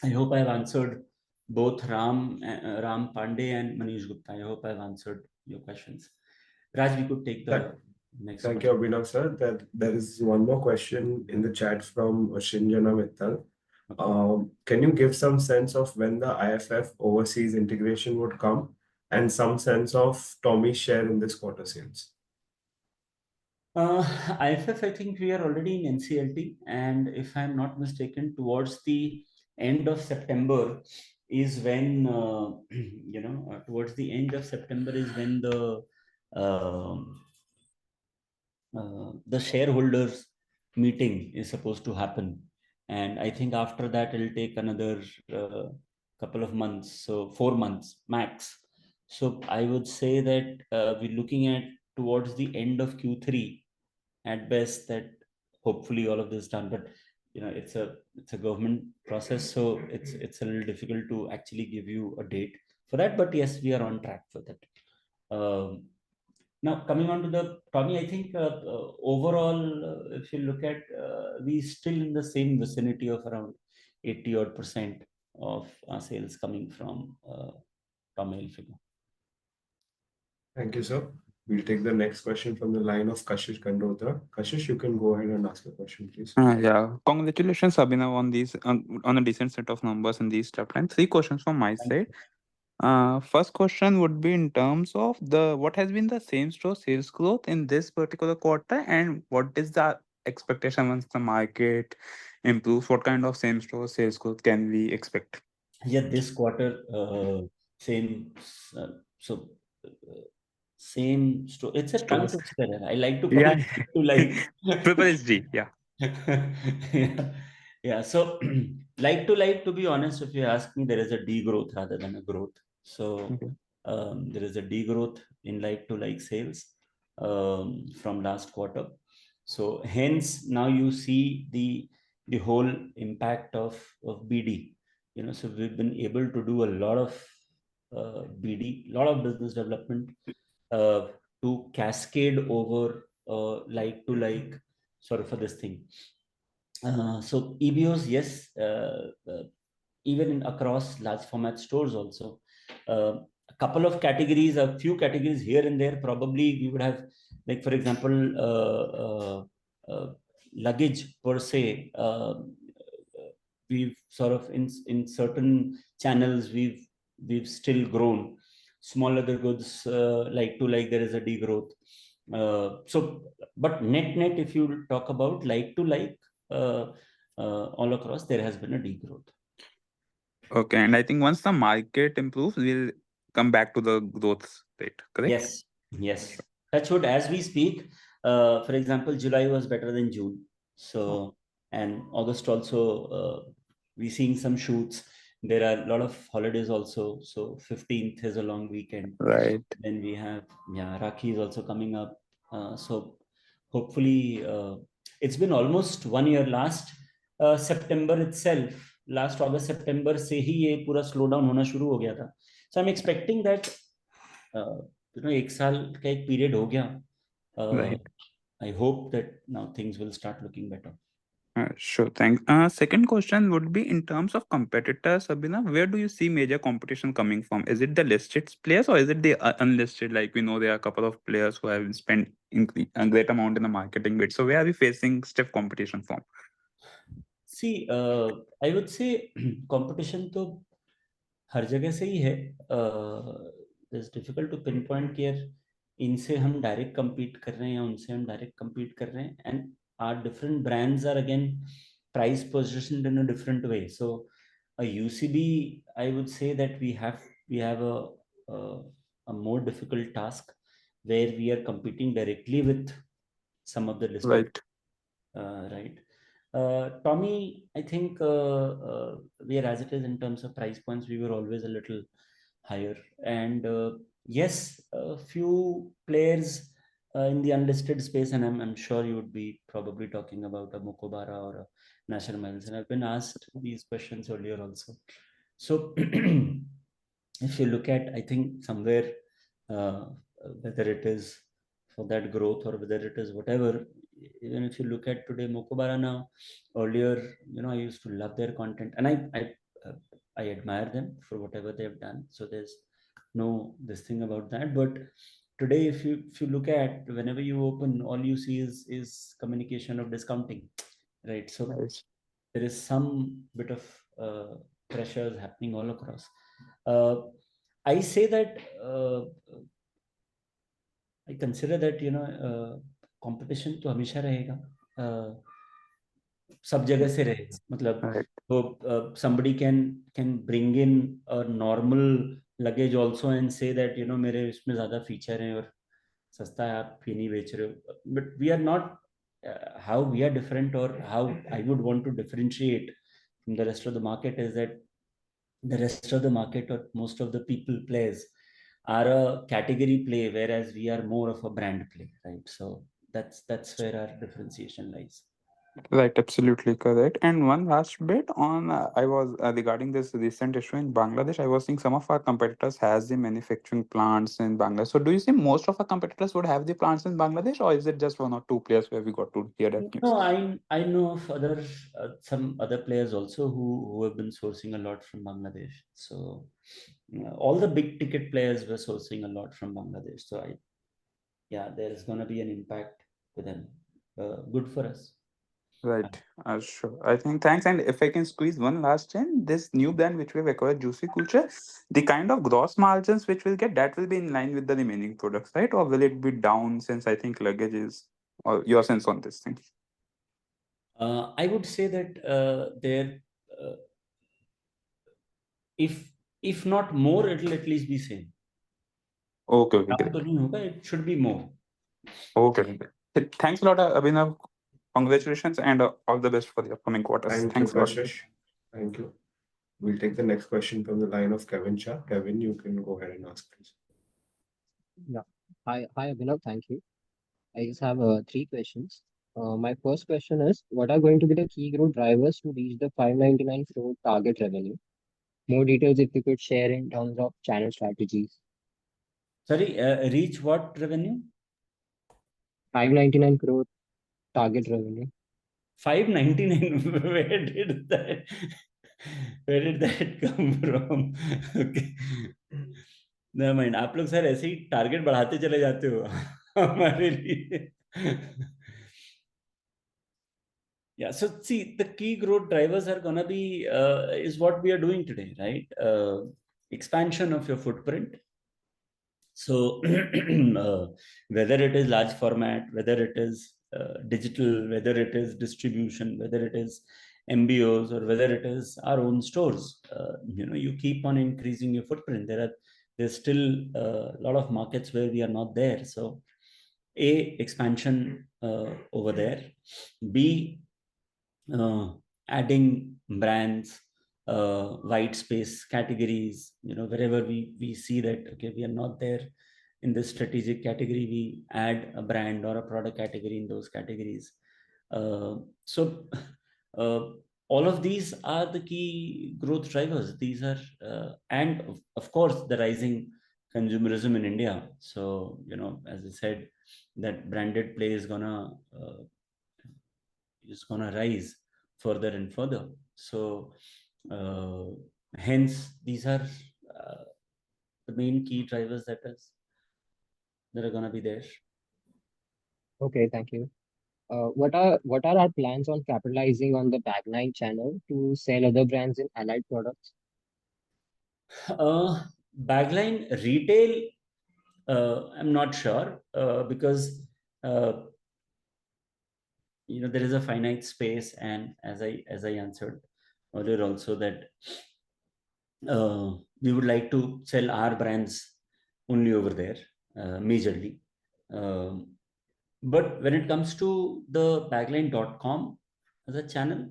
I hope I've answered both Ram Pandey and Manish Gupta. I hope I've answered your questions. Raj, we could take the next Thank question. you, Abhinav sir. There is one more question in the chat from Shinjana Mittal. Can you give some sense of when the IFF overseas integration would come, and some sense of Tommy's share in this quarter sales? IFF, I think we are already in NCLT, and if I'm not mistaken, towards the end of September is when towards the end of September is when the shareholders meeting is supposed to happen, and I think after that it'll take another couple of months, so 4 months max. So I would say that we're looking at towards the end of Q3 at best, that hopefully all of this done. But it's a government process, so it's a little difficult to actually give you a date for that, but yes, we are on track for that. Now coming on to the Tommy, I think overall, if you look at, we still in the same vicinity of around 80 odd percent of our sales coming from Tommy Hilfiger. Thank you, sir. We'll take the next question from the line of Kashish Kandotra. Kashish, you can go ahead and ask the question, please. Yeah, congratulations, Abhinav, on these on a decent set of numbers in these tough times. 3 questions from my side. First question would be in terms of what has been the same store sales growth in this particular quarter, and what is the expectation once the market improves? What kind of same store sales growth can we expect? Yeah, this quarter, same. So, same store. It's a tongue Stores. twister. I like to call Yeah, it to like. Triple HD. Yeah. Yeah. Yeah. So, like to like, to be honest, if you ask me, there is a degrowth rather than a growth. So, Okay. there is a degrowth in like to like sales from last quarter. So, hence now you see the whole impact of BD. So we've been able to do a lot of BD, lot of business development to cascade over like to like sort of for this thing. So EBOs, yes, even across large format stores also. A couple of categories, a few categories here and there, probably we would have, like for example, luggage per se. We've sort of in certain channels we've still grown. Small other goods, like to like, there is a degrowth. So, but net, if you talk about like to like, all across, there has been a degrowth. Okay, and I think once the market improves, we'll come back to the growth rate, correct? Yes. Touch wood, as we speak, for example, July was better than June. So, and August also, we're seeing some shoots. There are a lot of holidays also. So 15th is a long weekend. Right. Then we have, Rakhi is also coming up. So hopefully, it's been almost 1 year. Last September itself, last August, September से ही ये पूरा slow down होना शुरू हो गया था. So I'm expecting that, 1 साल का एक period हो गया. Right. I hope that now things will start looking better. Sure, thanks. Second question would be in terms of competitors, Sabina, where do you see major competition coming from? Is it the listed players or is it the unlisted? Like we know there are a couple of players who have spent a great amount in the marketing bit. So where are we facing stiff competition from? See, I would say competition तो हर जगह से ही है. It's difficult to pinpoint कि यार इनसे हम direct compete कर रहे हैं या उनसे हम डायरेक्ट compete कर रहे हैं, and our different brands are again price positioned in a different way. So a UCB, I would say that we have a more difficult task where we are competing directly with some of the listed, right? Tommy, I think we are as it is in terms of price points, we were always a little higher. And yes, a few players in the unlisted space, and I'm sure you would be probably talking about a Mokobara or a National Miles, and I've been asked these questions earlier also. So if you look at, I think somewhere, whether it is for that growth or whether it is whatever, even if you look at today Mokobara now, earlier, I used to love their content, and I admire them for whatever they've done. So there's no this thing about that. But today, if you look at, whenever you open, all you see is communication of discounting, right? So there is some bit of pressures happening all across. I say that I consider that competition तो हमेशा रहेगा. सब जगह से रहेगा, मतलब Right. तो somebody can bring in a normal luggage also and say that मेरे इसमें ज़्यादा फीचर हैं और सस्ता है, आप ये नहीं बेच रहे हो. But we are not, how we are different or how I would want to differentiate from the rest of the market is that the rest of the market or most of the people players are a category play, whereas we are more of a brand play, right? So that's where our differentiation lies. Right, absolutely correct. And one last bit on, I was regarding this recent issue in Bangladesh. I was seeing some of our competitors has the manufacturing plants in Bangladesh. So do you see most of our competitors would have the plants in Bangladesh, or is it just one or two players where we got to hear that news? No, I know of some other players also who have been sourcing a lot from Bangladesh. So all the big ticket players were sourcing a lot from Bangladesh. So yeah, there is going to be an impact to them. Good for us. Right, sure. I think thanks. And if I can squeeze one last in, this new brand which we've acquired, Juicy Culture, the kind of gross margins which we'll get, that will be in line with the remaining products, right? Or will it be down since I think luggage is, or your sense on this thing? I would say that there, if not more, it will at least be same. Okay, okay, Down great. तो नहीं होगा, it should be more. Okay. Thanks a lot, Abhinav. Congratulations and all the best for the upcoming quarters. Thank you, Thanks a lot. Kashish. Thank you. We'll take the next question from the line of Kevin Shah. Kevin, you can go ahead and ask, please. Yeah. Hi, Abhinav. Thank you. I just have 3 questions. My first question is, what are going to be the key growth drivers to reach the 599 crore target revenue? More details if you could share in terms of channel strategies. Sorry, reach what revenue? 599 crore target revenue. 599. Where did that come from? Okay. Never mind. आप लोग sir ऐसे ही target बढ़ाते चले जाते हो हमारे लिए. Yeah, so see, the key growth drivers are gonna be is what we are doing today, right? Expansion of your footprint. So whether it is large format, whether it is digital, whether it is distribution, whether it is MBOs, or whether it is our own stores, you keep on increasing your footprint. There's still a lot of markets where we are not there. So expansion over there. B, adding brands, white space categories, wherever we see that, okay, we are not there in this strategic category, we add a brand or a product category in those categories. So all of these are the key growth drivers. These are, and of course, the rising consumerism in India. So, as I said, that branded play is gonna rise further and further. So hence these are the main key drivers that are going to be there. Okay, thank you. What are our plans on capitalizing on the Bag9 channel to sell other brands in allied products? Bagline retail, I'm not sure because there is a finite space, and as I answered earlier also, that we would like to sell our brands only over there, majorly. But when it comes to the bagline.com as a channel,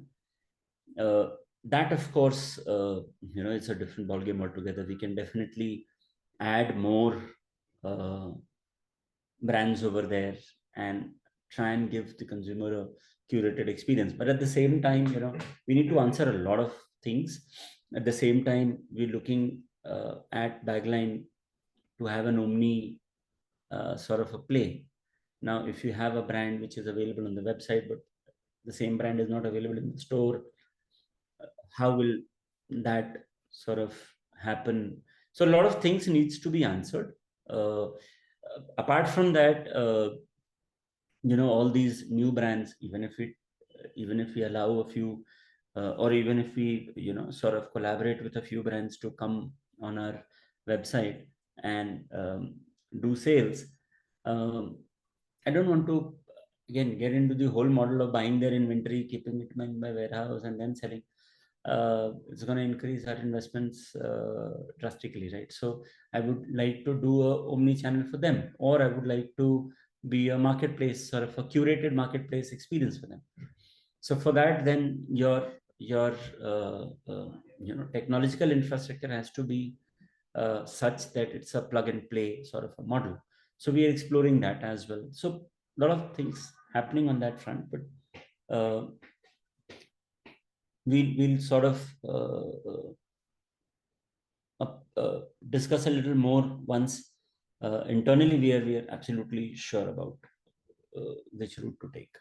that of course, it's a different ballgame altogether. We can definitely add more brands over there and try and give the consumer a curated experience. But at the same time, we need to answer a lot of things. At the same time, we're looking at Bagline to have an omni sort of a play. Now, if you have a brand which is available on the website, but the same brand is not available in the store, how will that sort of happen? So a lot of things needs to be answered. Apart from that, all these new brands, even if we allow a few, or even if we sort of collaborate with a few brands to come on our website and do sales, I don't want to again get into the whole model of buying their inventory, keeping it in my warehouse, and then selling. It's going to increase our investments drastically, right? So I would like to do a omni-channel for them, or I would like to be a marketplace, sort of a curated marketplace experience for them. So for that, then your technological infrastructure has to be such that it's a plug and play sort of a model. So we are exploring that as well. So a lot of things happening on that front, but we'll sort of discuss a little more once internally we are absolutely sure about which route to take.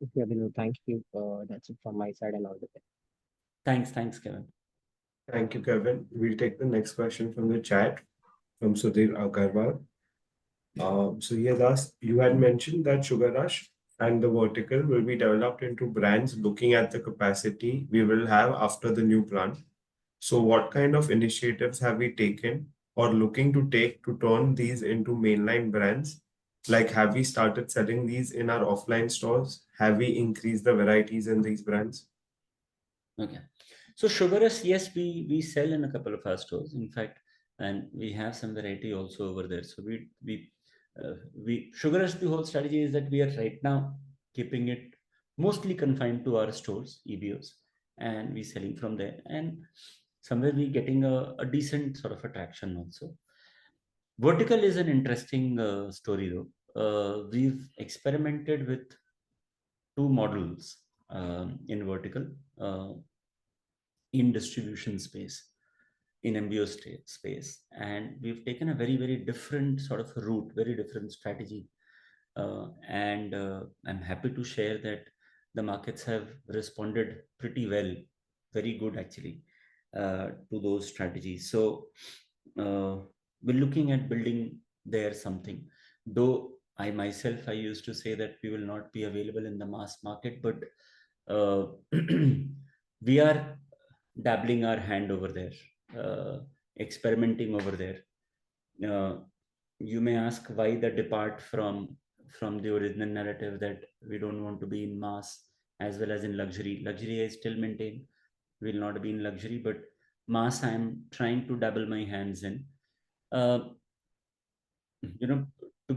Okay, Abhinav, thank you. That's it from my side and all the best. Thanks, Kevin. Thank you, Kevin. We'll take the next question from the chat from Sudhir Agarwal. So he has asked, you had mentioned that Sugar Rush and the vertical will be developed into brands looking at the capacity we will have after the new plant. So what kind of initiatives have we taken or looking to take to turn these into mainline brands? Like, have we started selling these in our offline stores? Have we increased the varieties in these brands? Okay. So Sugar Rush, yes, we sell in a couple of our stores, in fact, and we have some variety also over there. So we Sugar Rush, the whole strategy is that we are right now keeping it mostly confined to our stores, EBOs, and we selling from there. And somewhere we getting a decent sort of attraction also. Vertical is an interesting story though. We've experimented with two models in vertical in distribution space, in MBO space, and we've taken a very different sort of route, very different strategy, and I'm happy to share that the markets have responded pretty well, very good actually, to those strategies. So we're looking at building there something, though I used to say that we will not be available in the mass market, but we are dabbling our hand over there, experimenting over there. You may ask why the depart from the original narrative that we don't want to be in mass as well as in luxury. Luxury I still maintain will not be in luxury, but mass I'm trying to dabble my hands in. To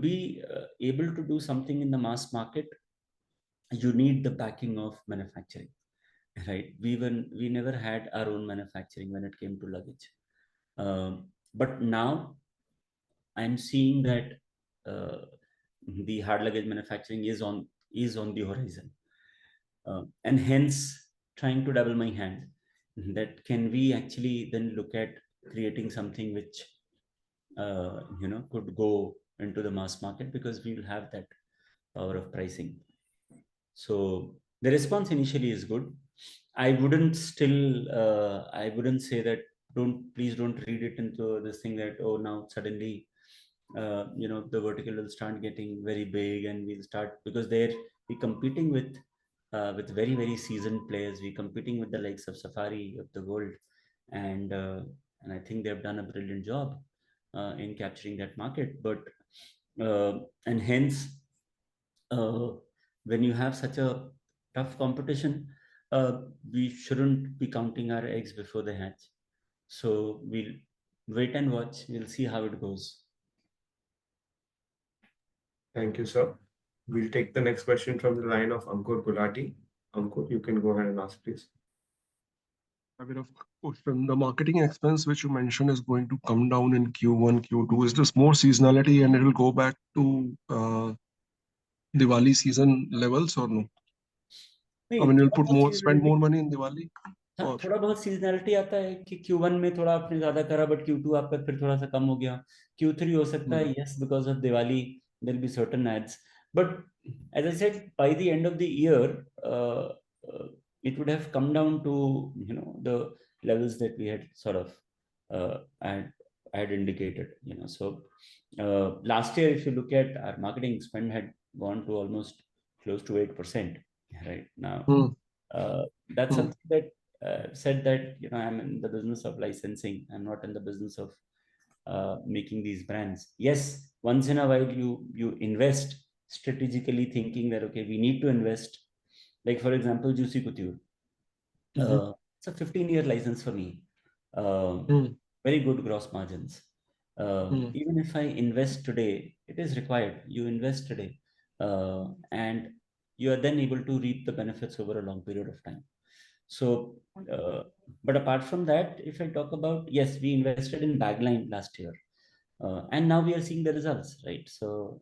be able to do something in the mass market, you need the backing of manufacturing, right? We never had our own manufacturing when it came to luggage, but now I'm seeing that the hard luggage manufacturing is on the horizon, and hence trying to double my hand. That can we actually then look at creating something which could go into the mass market, because we will have that power of pricing. So the response initially is good. I wouldn't say that please don't read it into this thing that, oh, now suddenly the vertical will start getting very big and we'll start, because we're competing with very seasoned players. We're competing with the likes of Safari of the world, and I think they've done a brilliant job in capturing that market. But and hence when you have such a tough competition, we shouldn't be counting our eggs before they hatch. So we'll wait and watch. We'll see how it goes. Thank you, sir. We'll take the next question from the line of Ankur Gulati. Ankur, you can go ahead and ask, please. A bit of question. The marketing expense which you mentioned is going to come down in Q1, Q2. Is this more seasonality and it will go back to Diwali season levels or no? I mean, you'll spend more money in Diwali? हाँ, थोड़ा बहुत seasonality आता है कि Q1 में थोड़ा आपने ज्यादा करा, बट Q2 आपका फिर थोड़ा सा कम हो गया. Q3 हो सकता है, yes, because of Diwali there'll be certain ads, but as I said, by the end of the year it would have come down to the levels that we had sort of had indicated. So last year, if you look at our marketing spend, had gone to almost close to 8% right now. That's something that said that I'm in the business of licensing. I'm not in the business of making these brands. Yes, once in a while you invest strategically thinking that, okay, we need to invest. Like, for example, Juicy Couture. It's a 15-year license for me. Very good gross margins. Even if I invest today, it is required. You invest today, and you are then able to reap the benefits over a long period of time. So, but apart from that, if I talk about, yes, we invested in Bagline last year, and now we are seeing the results, right? So,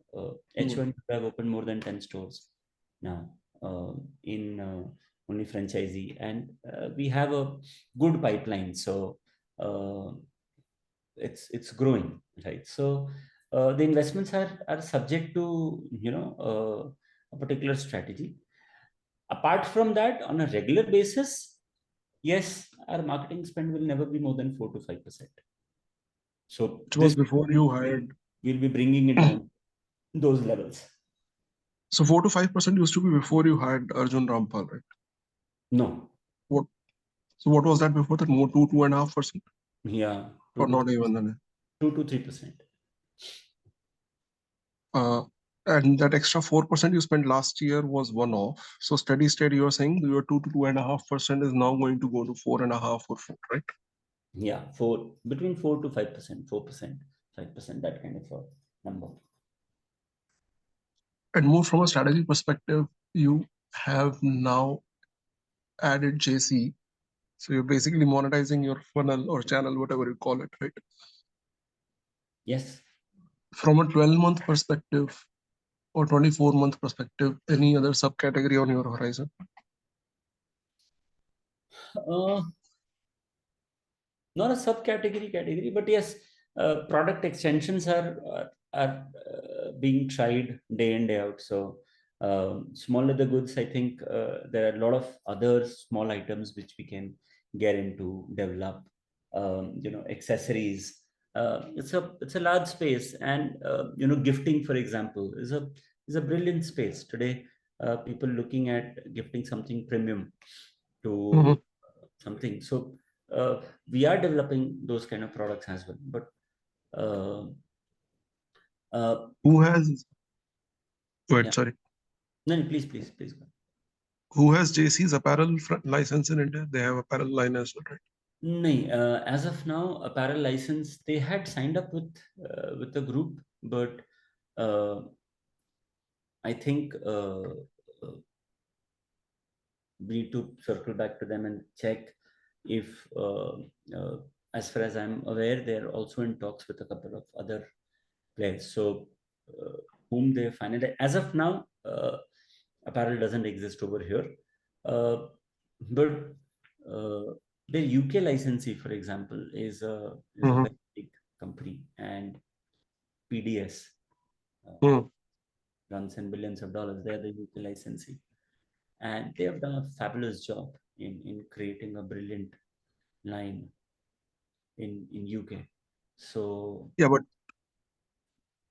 H1 have opened more than 10 stores now in only franchisee, and we have a good pipeline. So, it's growing, right? So, the investments are subject to a particular strategy. Apart from that, on a regular basis, yes, our marketing spend will never be more than 4 to 5%. So It was before you hired. We'll be bringing it down those levels. So 4 to 5% used to be before you hired Arjun Rampal, right? No. What? So what was that before that? More 2.5%? Yeah. Or not even then? 2 to 3%. And that extra 4% you spent last year was one-off. So steady state, you are saying your 2 to 2.5% is now going to go to 4.5 or 4, right? Yeah, between 4 to 5%, 4%, 5%, that kind of a number. And more from a strategy perspective, you have now added JC. So you're basically monetizing your funnel or channel, whatever you call it, right? Yes. From a 12-month perspective or 24-month perspective, any other subcategory on your horizon? Not a subcategory category, but yes, product extensions are being tried day in, day out. So small leather goods, I think there are a lot of other small items which we can get into, develop, accessories. It's a large space, and gifting, for example, is a brilliant space today. People looking at gifting something premium to something. So we are developing those kind of products as well. But who has? Wait, yeah. sorry. No, please go. Who has JC's apparel license in India? They have apparel line as well, right? No, as of now, apparel license, they had signed up with the group, but I think we need to circle back to them and check if, as far as I'm aware, they're also in talks with a couple of other players. So, whom they finally, as of now, apparel doesn't exist over here, but their UK licensee, for example, is a very big company, and PDS runs in billions of dollars. They're the UK licensee, and they have done a fabulous job in creating a brilliant line in UK. So yeah, but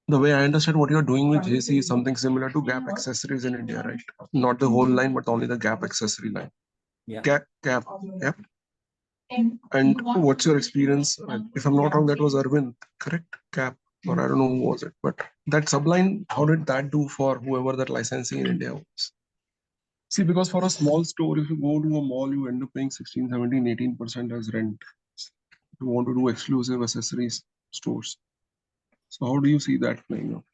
the way I understand what you're doing with JC is something similar to Gap accessories in India, right? Not the whole line, but only the Gap accessory line. Yeah. Gap. And what's your experience? If I'm not wrong, that was Arvind, correct? Gap, or I don't know who was it, but that subline, how did that do for whoever that licensing in India was? See, because for a small store, if you go to a mall, you end up paying 16, 17, 18% as rent. If you want to do exclusive accessories stores. So how do you see that playing out?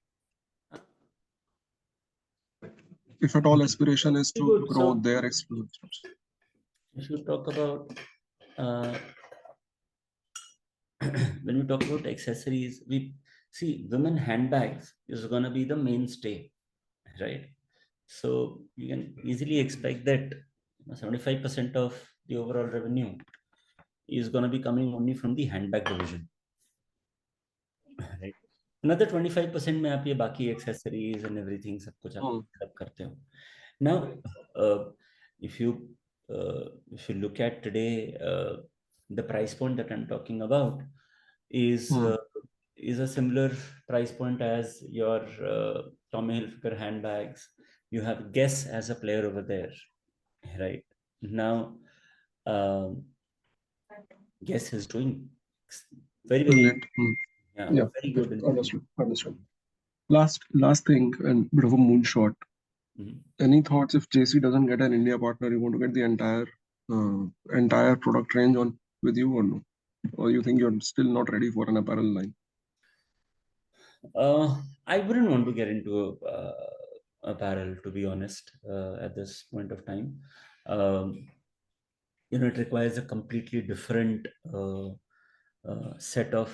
If at all aspiration is to grow their exclusive stores. If you talk about when we talk about accessories, we see women handbags is going to be the mainstay, right? So you can easily expect that 75% of the overall revenue is going to be coming only from the handbag division, right? Another 25% में आप ये बाकी accessories and everything सब कुछ आप develop करते हो. Now, if you look at today, the price point that I'm talking about is a similar price point as your Tommy Hilfiger handbags. You have Guess as a player over there, right? Now, Guess is doing very, very, yeah, very good. Understood. Last thing, and bit of a moonshot. Mhm. Any thoughts if JC doesn't get an India partner, you want to get the entire product range on with you or no? Or you think you're still not ready for an apparel line? I wouldn't want to get into apparel, to be honest, at this point of time. It requires a completely different set of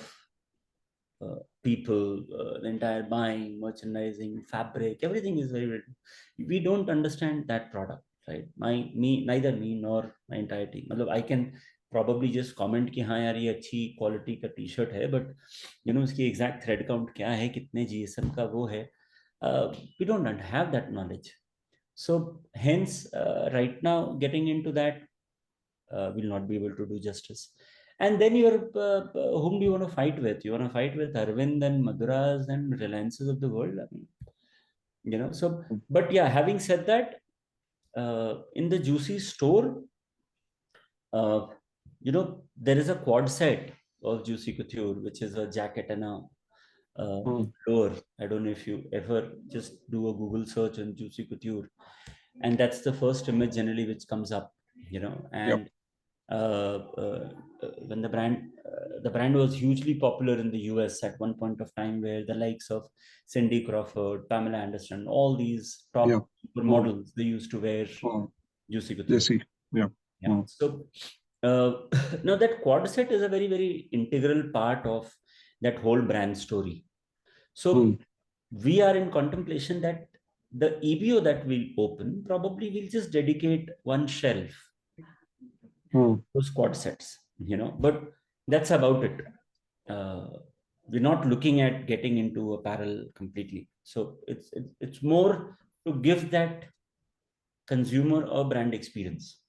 people, the entire buying, merchandising, fabric, everything is very, very, we don't understand that product, right? Neither me nor my entire team. I can probably just comment कि हाँ यार ये अच्छी quality का T shirt है, but उसकी exact thread count क्या है, कितने जीएसएम का वो है, we don't have that knowledge. So hence right now getting into that will not be able to do justice. And then you're whom do you want to fight with? You want to fight with Arvind and Maduras and Reliances of the world? I mean, so, but yeah, having said that, in the Juicy store, there is a quad set of Juicy Couture, which is a jacket and a lower. I don't know if you ever just do a Google search on Juicy Couture, and that's the first image generally which comes up, and when the brand was hugely popular in the US at one point of time, where the likes of Cindy Crawford, Pamela Anderson, all these top models, they used to wear Juicy Couture. Yeah. So now that quad set is a very, very integral part of that whole brand story. So we are in contemplation that the EBO that we'll open, probably we'll just dedicate one shelf those quad sets, but that's about it. We're not looking at getting into apparel completely. So it's more to give that consumer a brand experience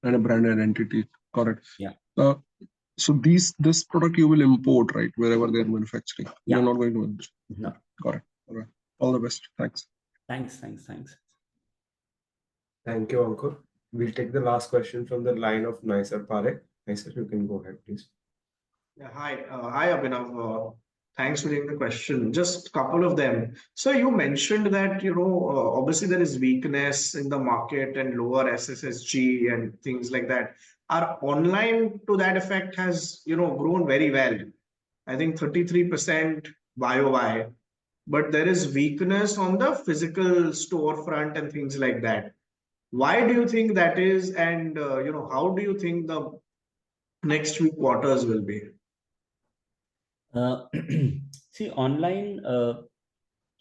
and a brand identity. Correct. Yeah. So this product you will import, right, wherever they're manufacturing. Yeah. You're not going to. No. Got it. All right. All the best. Thanks. Thanks. Thank you, Ankur. We'll take the last question from the line of Naisar Parekh. Naisar, you can go ahead, please. Yeah, hi Abhinav. Thanks for taking the question. Just a couple of them. So you mentioned that obviously there is weakness in the market and lower SSSG and things like that. Our online to that effect has grown very well. I think 33% YOY. But there is weakness on the physical storefront and things like that. Why do you think that is? And how do you think the next few quarters will be? See, online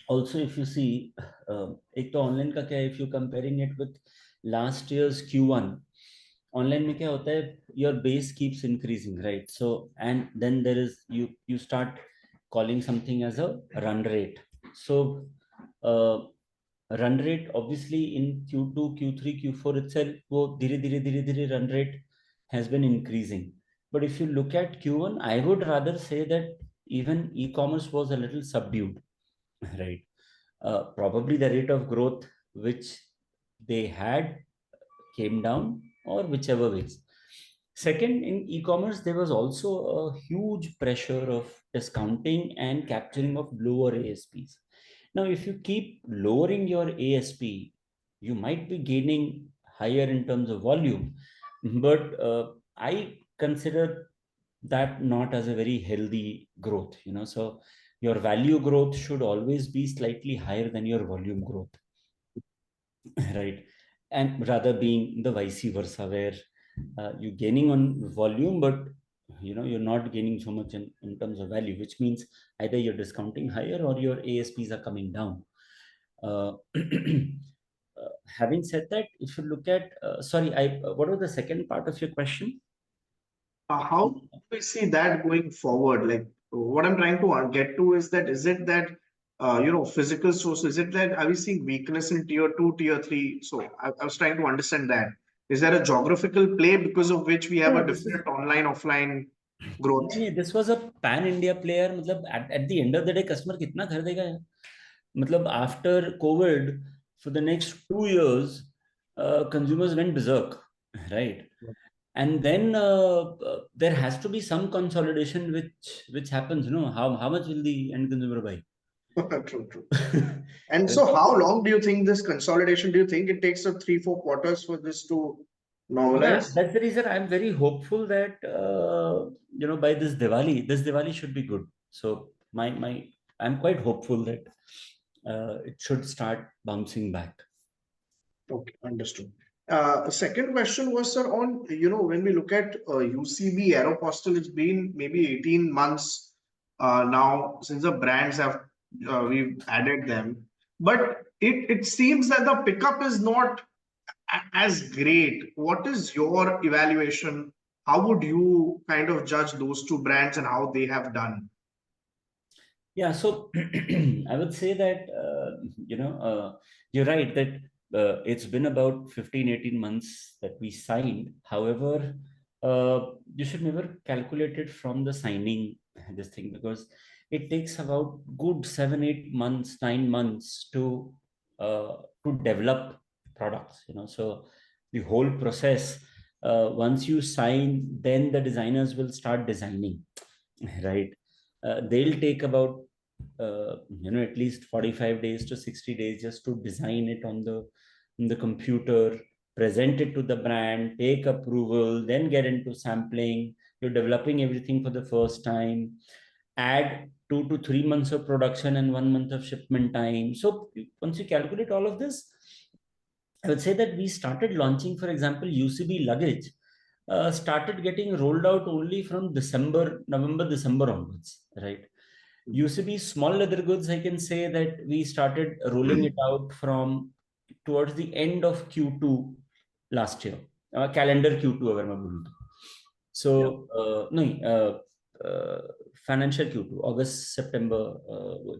also, if you see, एक तो online का क्या है, if you comparing it with last year's Q1, online में क्या होता है, your base keeps increasing, right? So, and then there is, you start calling something as a run rate. So, run rate obviously in Q2, Q3, Q4 itself, वो धीरे run rate has been increasing. But if you look at Q1, I would rather say that even e-commerce was a little subdued, right? Probably the rate of growth which they had came down, or whichever ways. Second, in e-commerce, there was also a huge pressure of discounting and capturing of lower ASPs. Now, if you keep lowering your ASP, you might be gaining higher in terms of volume, but I consider that not as a very healthy growth. So your value growth should always be slightly higher than your volume growth, right? And rather being the vice versa, where you're gaining on volume, but you're not gaining so much in terms of value, which means either you're discounting higher or your ASPs are coming down. Having said that, if you look at what was the second part of your question? How do we see that going forward? Like what I'm trying to get to is that physical stores, is it that are we seeing weakness in tier 2, tier 3? So I was trying to understand that. Is there a geographical play because of which we have a different online offline growth? This was a pan India player. At the end of the day, customer कितना खरीदेगा? After COVID, for the next 2 years, consumers went berserk, right? And then there has to be some consolidation which happens. How much will the end consumer buy? True, true. And so how long do you think this consolidation, do you think it takes 3-4 quarters for this to Yeah, normalize? that's the reason I'm very hopeful that by this Diwali should be good. So I'm quite hopeful that it should start bouncing back. Okay, understood. Second question was, sir, on, when we look at UCB Aeropostale, it's been maybe 18 months now since the brands have, we've added them. But it seems that the pickup is not as great. What is your evaluation? How would you kind of judge those two brands and how they have done? Yeah, so I would say that, you're right that it's been about 15-18 months that we signed. However, you should never calculate it from the signing, this thing, because it takes about good 7-8 months, 9 months to develop products, So the whole process, once you sign, then the designers will start designing, right? They'll take about at least 45 days to 60 days just to design it on the computer, present it to the brand, take approval, then get into sampling. You're developing everything for the first time. Add 2 to 3 months of production and 1 month of shipment time. So once you calculate all of this, I would say that we started launching, for example, UCB luggage started getting rolled out only from November, December onwards, right? UCB small leather goods, I can say that we started rolling it out from towards the end of Q2 last year, calendar Q2 अगर मैं बोलूँ तो. So financial Q2, August, September,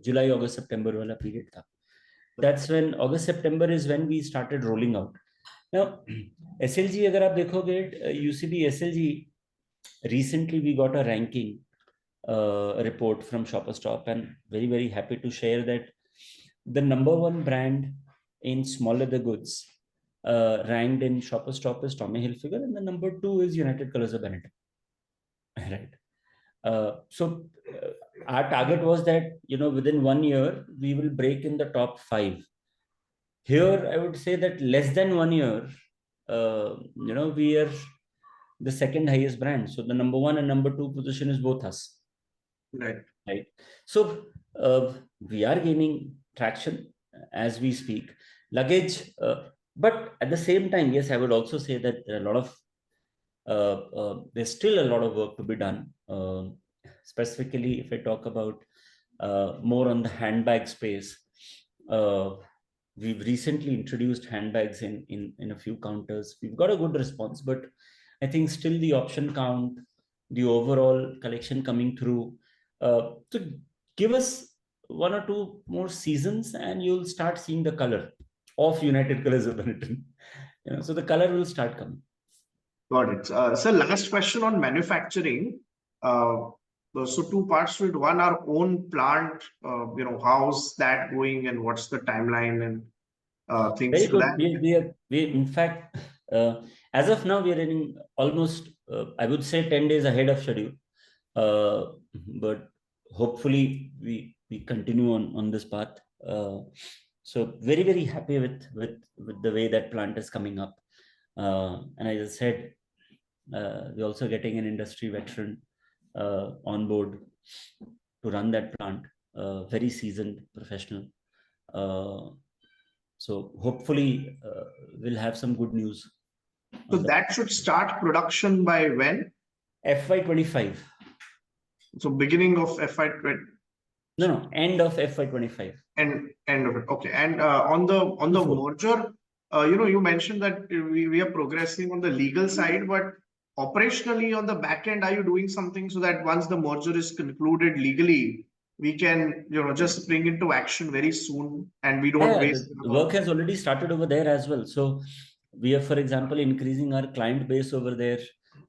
July, August, September वाला period था. That's when August, September is when we started rolling out. Now, SLG, अगर आप देखोगे, UCB SLG, recently we got a ranking report from Shopper Stop, and very, very happy to share that the number one brand in small leather goods ranked in Shopper Stop is Tommy Hilfiger, and the number 2 is United Colors of Benetton. Right. So our target was that, within 1 year, we will break in the top 5. Here, I would say that less than 1 year, we are the second highest brand. So the number 1 and number 2 position is both us. Right. So we are gaining traction as we speak. Luggage, but at the same time, yes, I would also say that there are a lot of there's still a lot of work to be done. Specifically, if I talk about more on the handbag space, we've recently introduced handbags in a few counters. We've got a good response, but I think still the option count, the overall collection coming through. So give us 1 or 2 more seasons, and you'll start seeing the color of United Colors of Benetton. So the color will start coming. Got it. So last question on manufacturing. So 2 parts to it. One, our own plant, how's that going and what's the timeline and things Very to good. that? We in fact, as of now, we are running almost, I would say, 10 days ahead of schedule. But hopefully we continue on this path. So very, very happy with the way that plant is coming up. And as I said, we're also getting an industry veteran on board to run that plant, very seasoned professional. So hopefully we'll have some good news. So that should start production by when? FY25. So beginning of FY20. No, end of FY25. End of it. Okay. And on the merger, you mentioned that we are progressing on the legal side, but operationally on the back end, are you doing something so that once the merger is concluded legally, we can, just bring into action very soon and we don't waste the work has already started over there as well. So we are, for example, increasing our client base over there.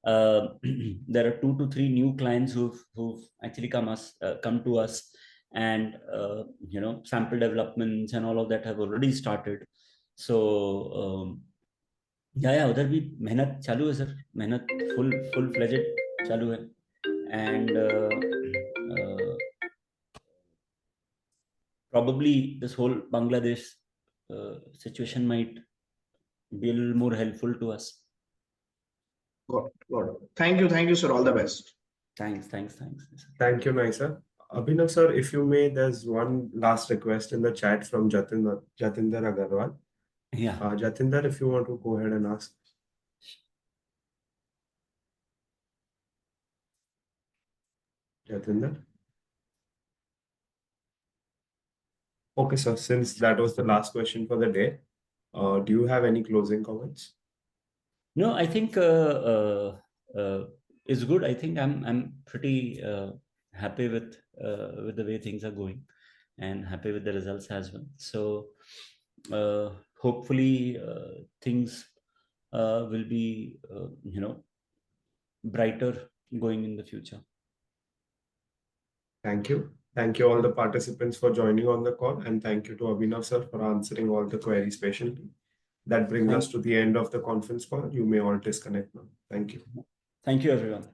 There are 2 to 3 new clients who've actually come to us, and sample developments and all of that have already started. So उधर भी मेहनत चालू है sir, मेहनत full fledged चालू है, and probably this whole Bangladesh situation might be a little more helpful to us. Got it, got it. Thank you, sir. All the best. Thanks. Thank you, Naisa. Abhinav sir, if you may, there's one last request in the chat from Jatinder Agarwal. Yeah. Jatinder, if you want to go ahead and ask. Jatinder? Okay, sir, since that was the last question for the day, do you have any closing comments? No, I think it's good. I think I'm pretty happy with the way things are going, and happy with the results as well. So hopefully things will be brighter going in the future. Thank you. Thank you all the participants for joining on the call, and thank you to Abhinav sir for answering all the queries patiently. That brings us to the end of the conference call. You may all disconnect now. Thank you. Thank you, everyone.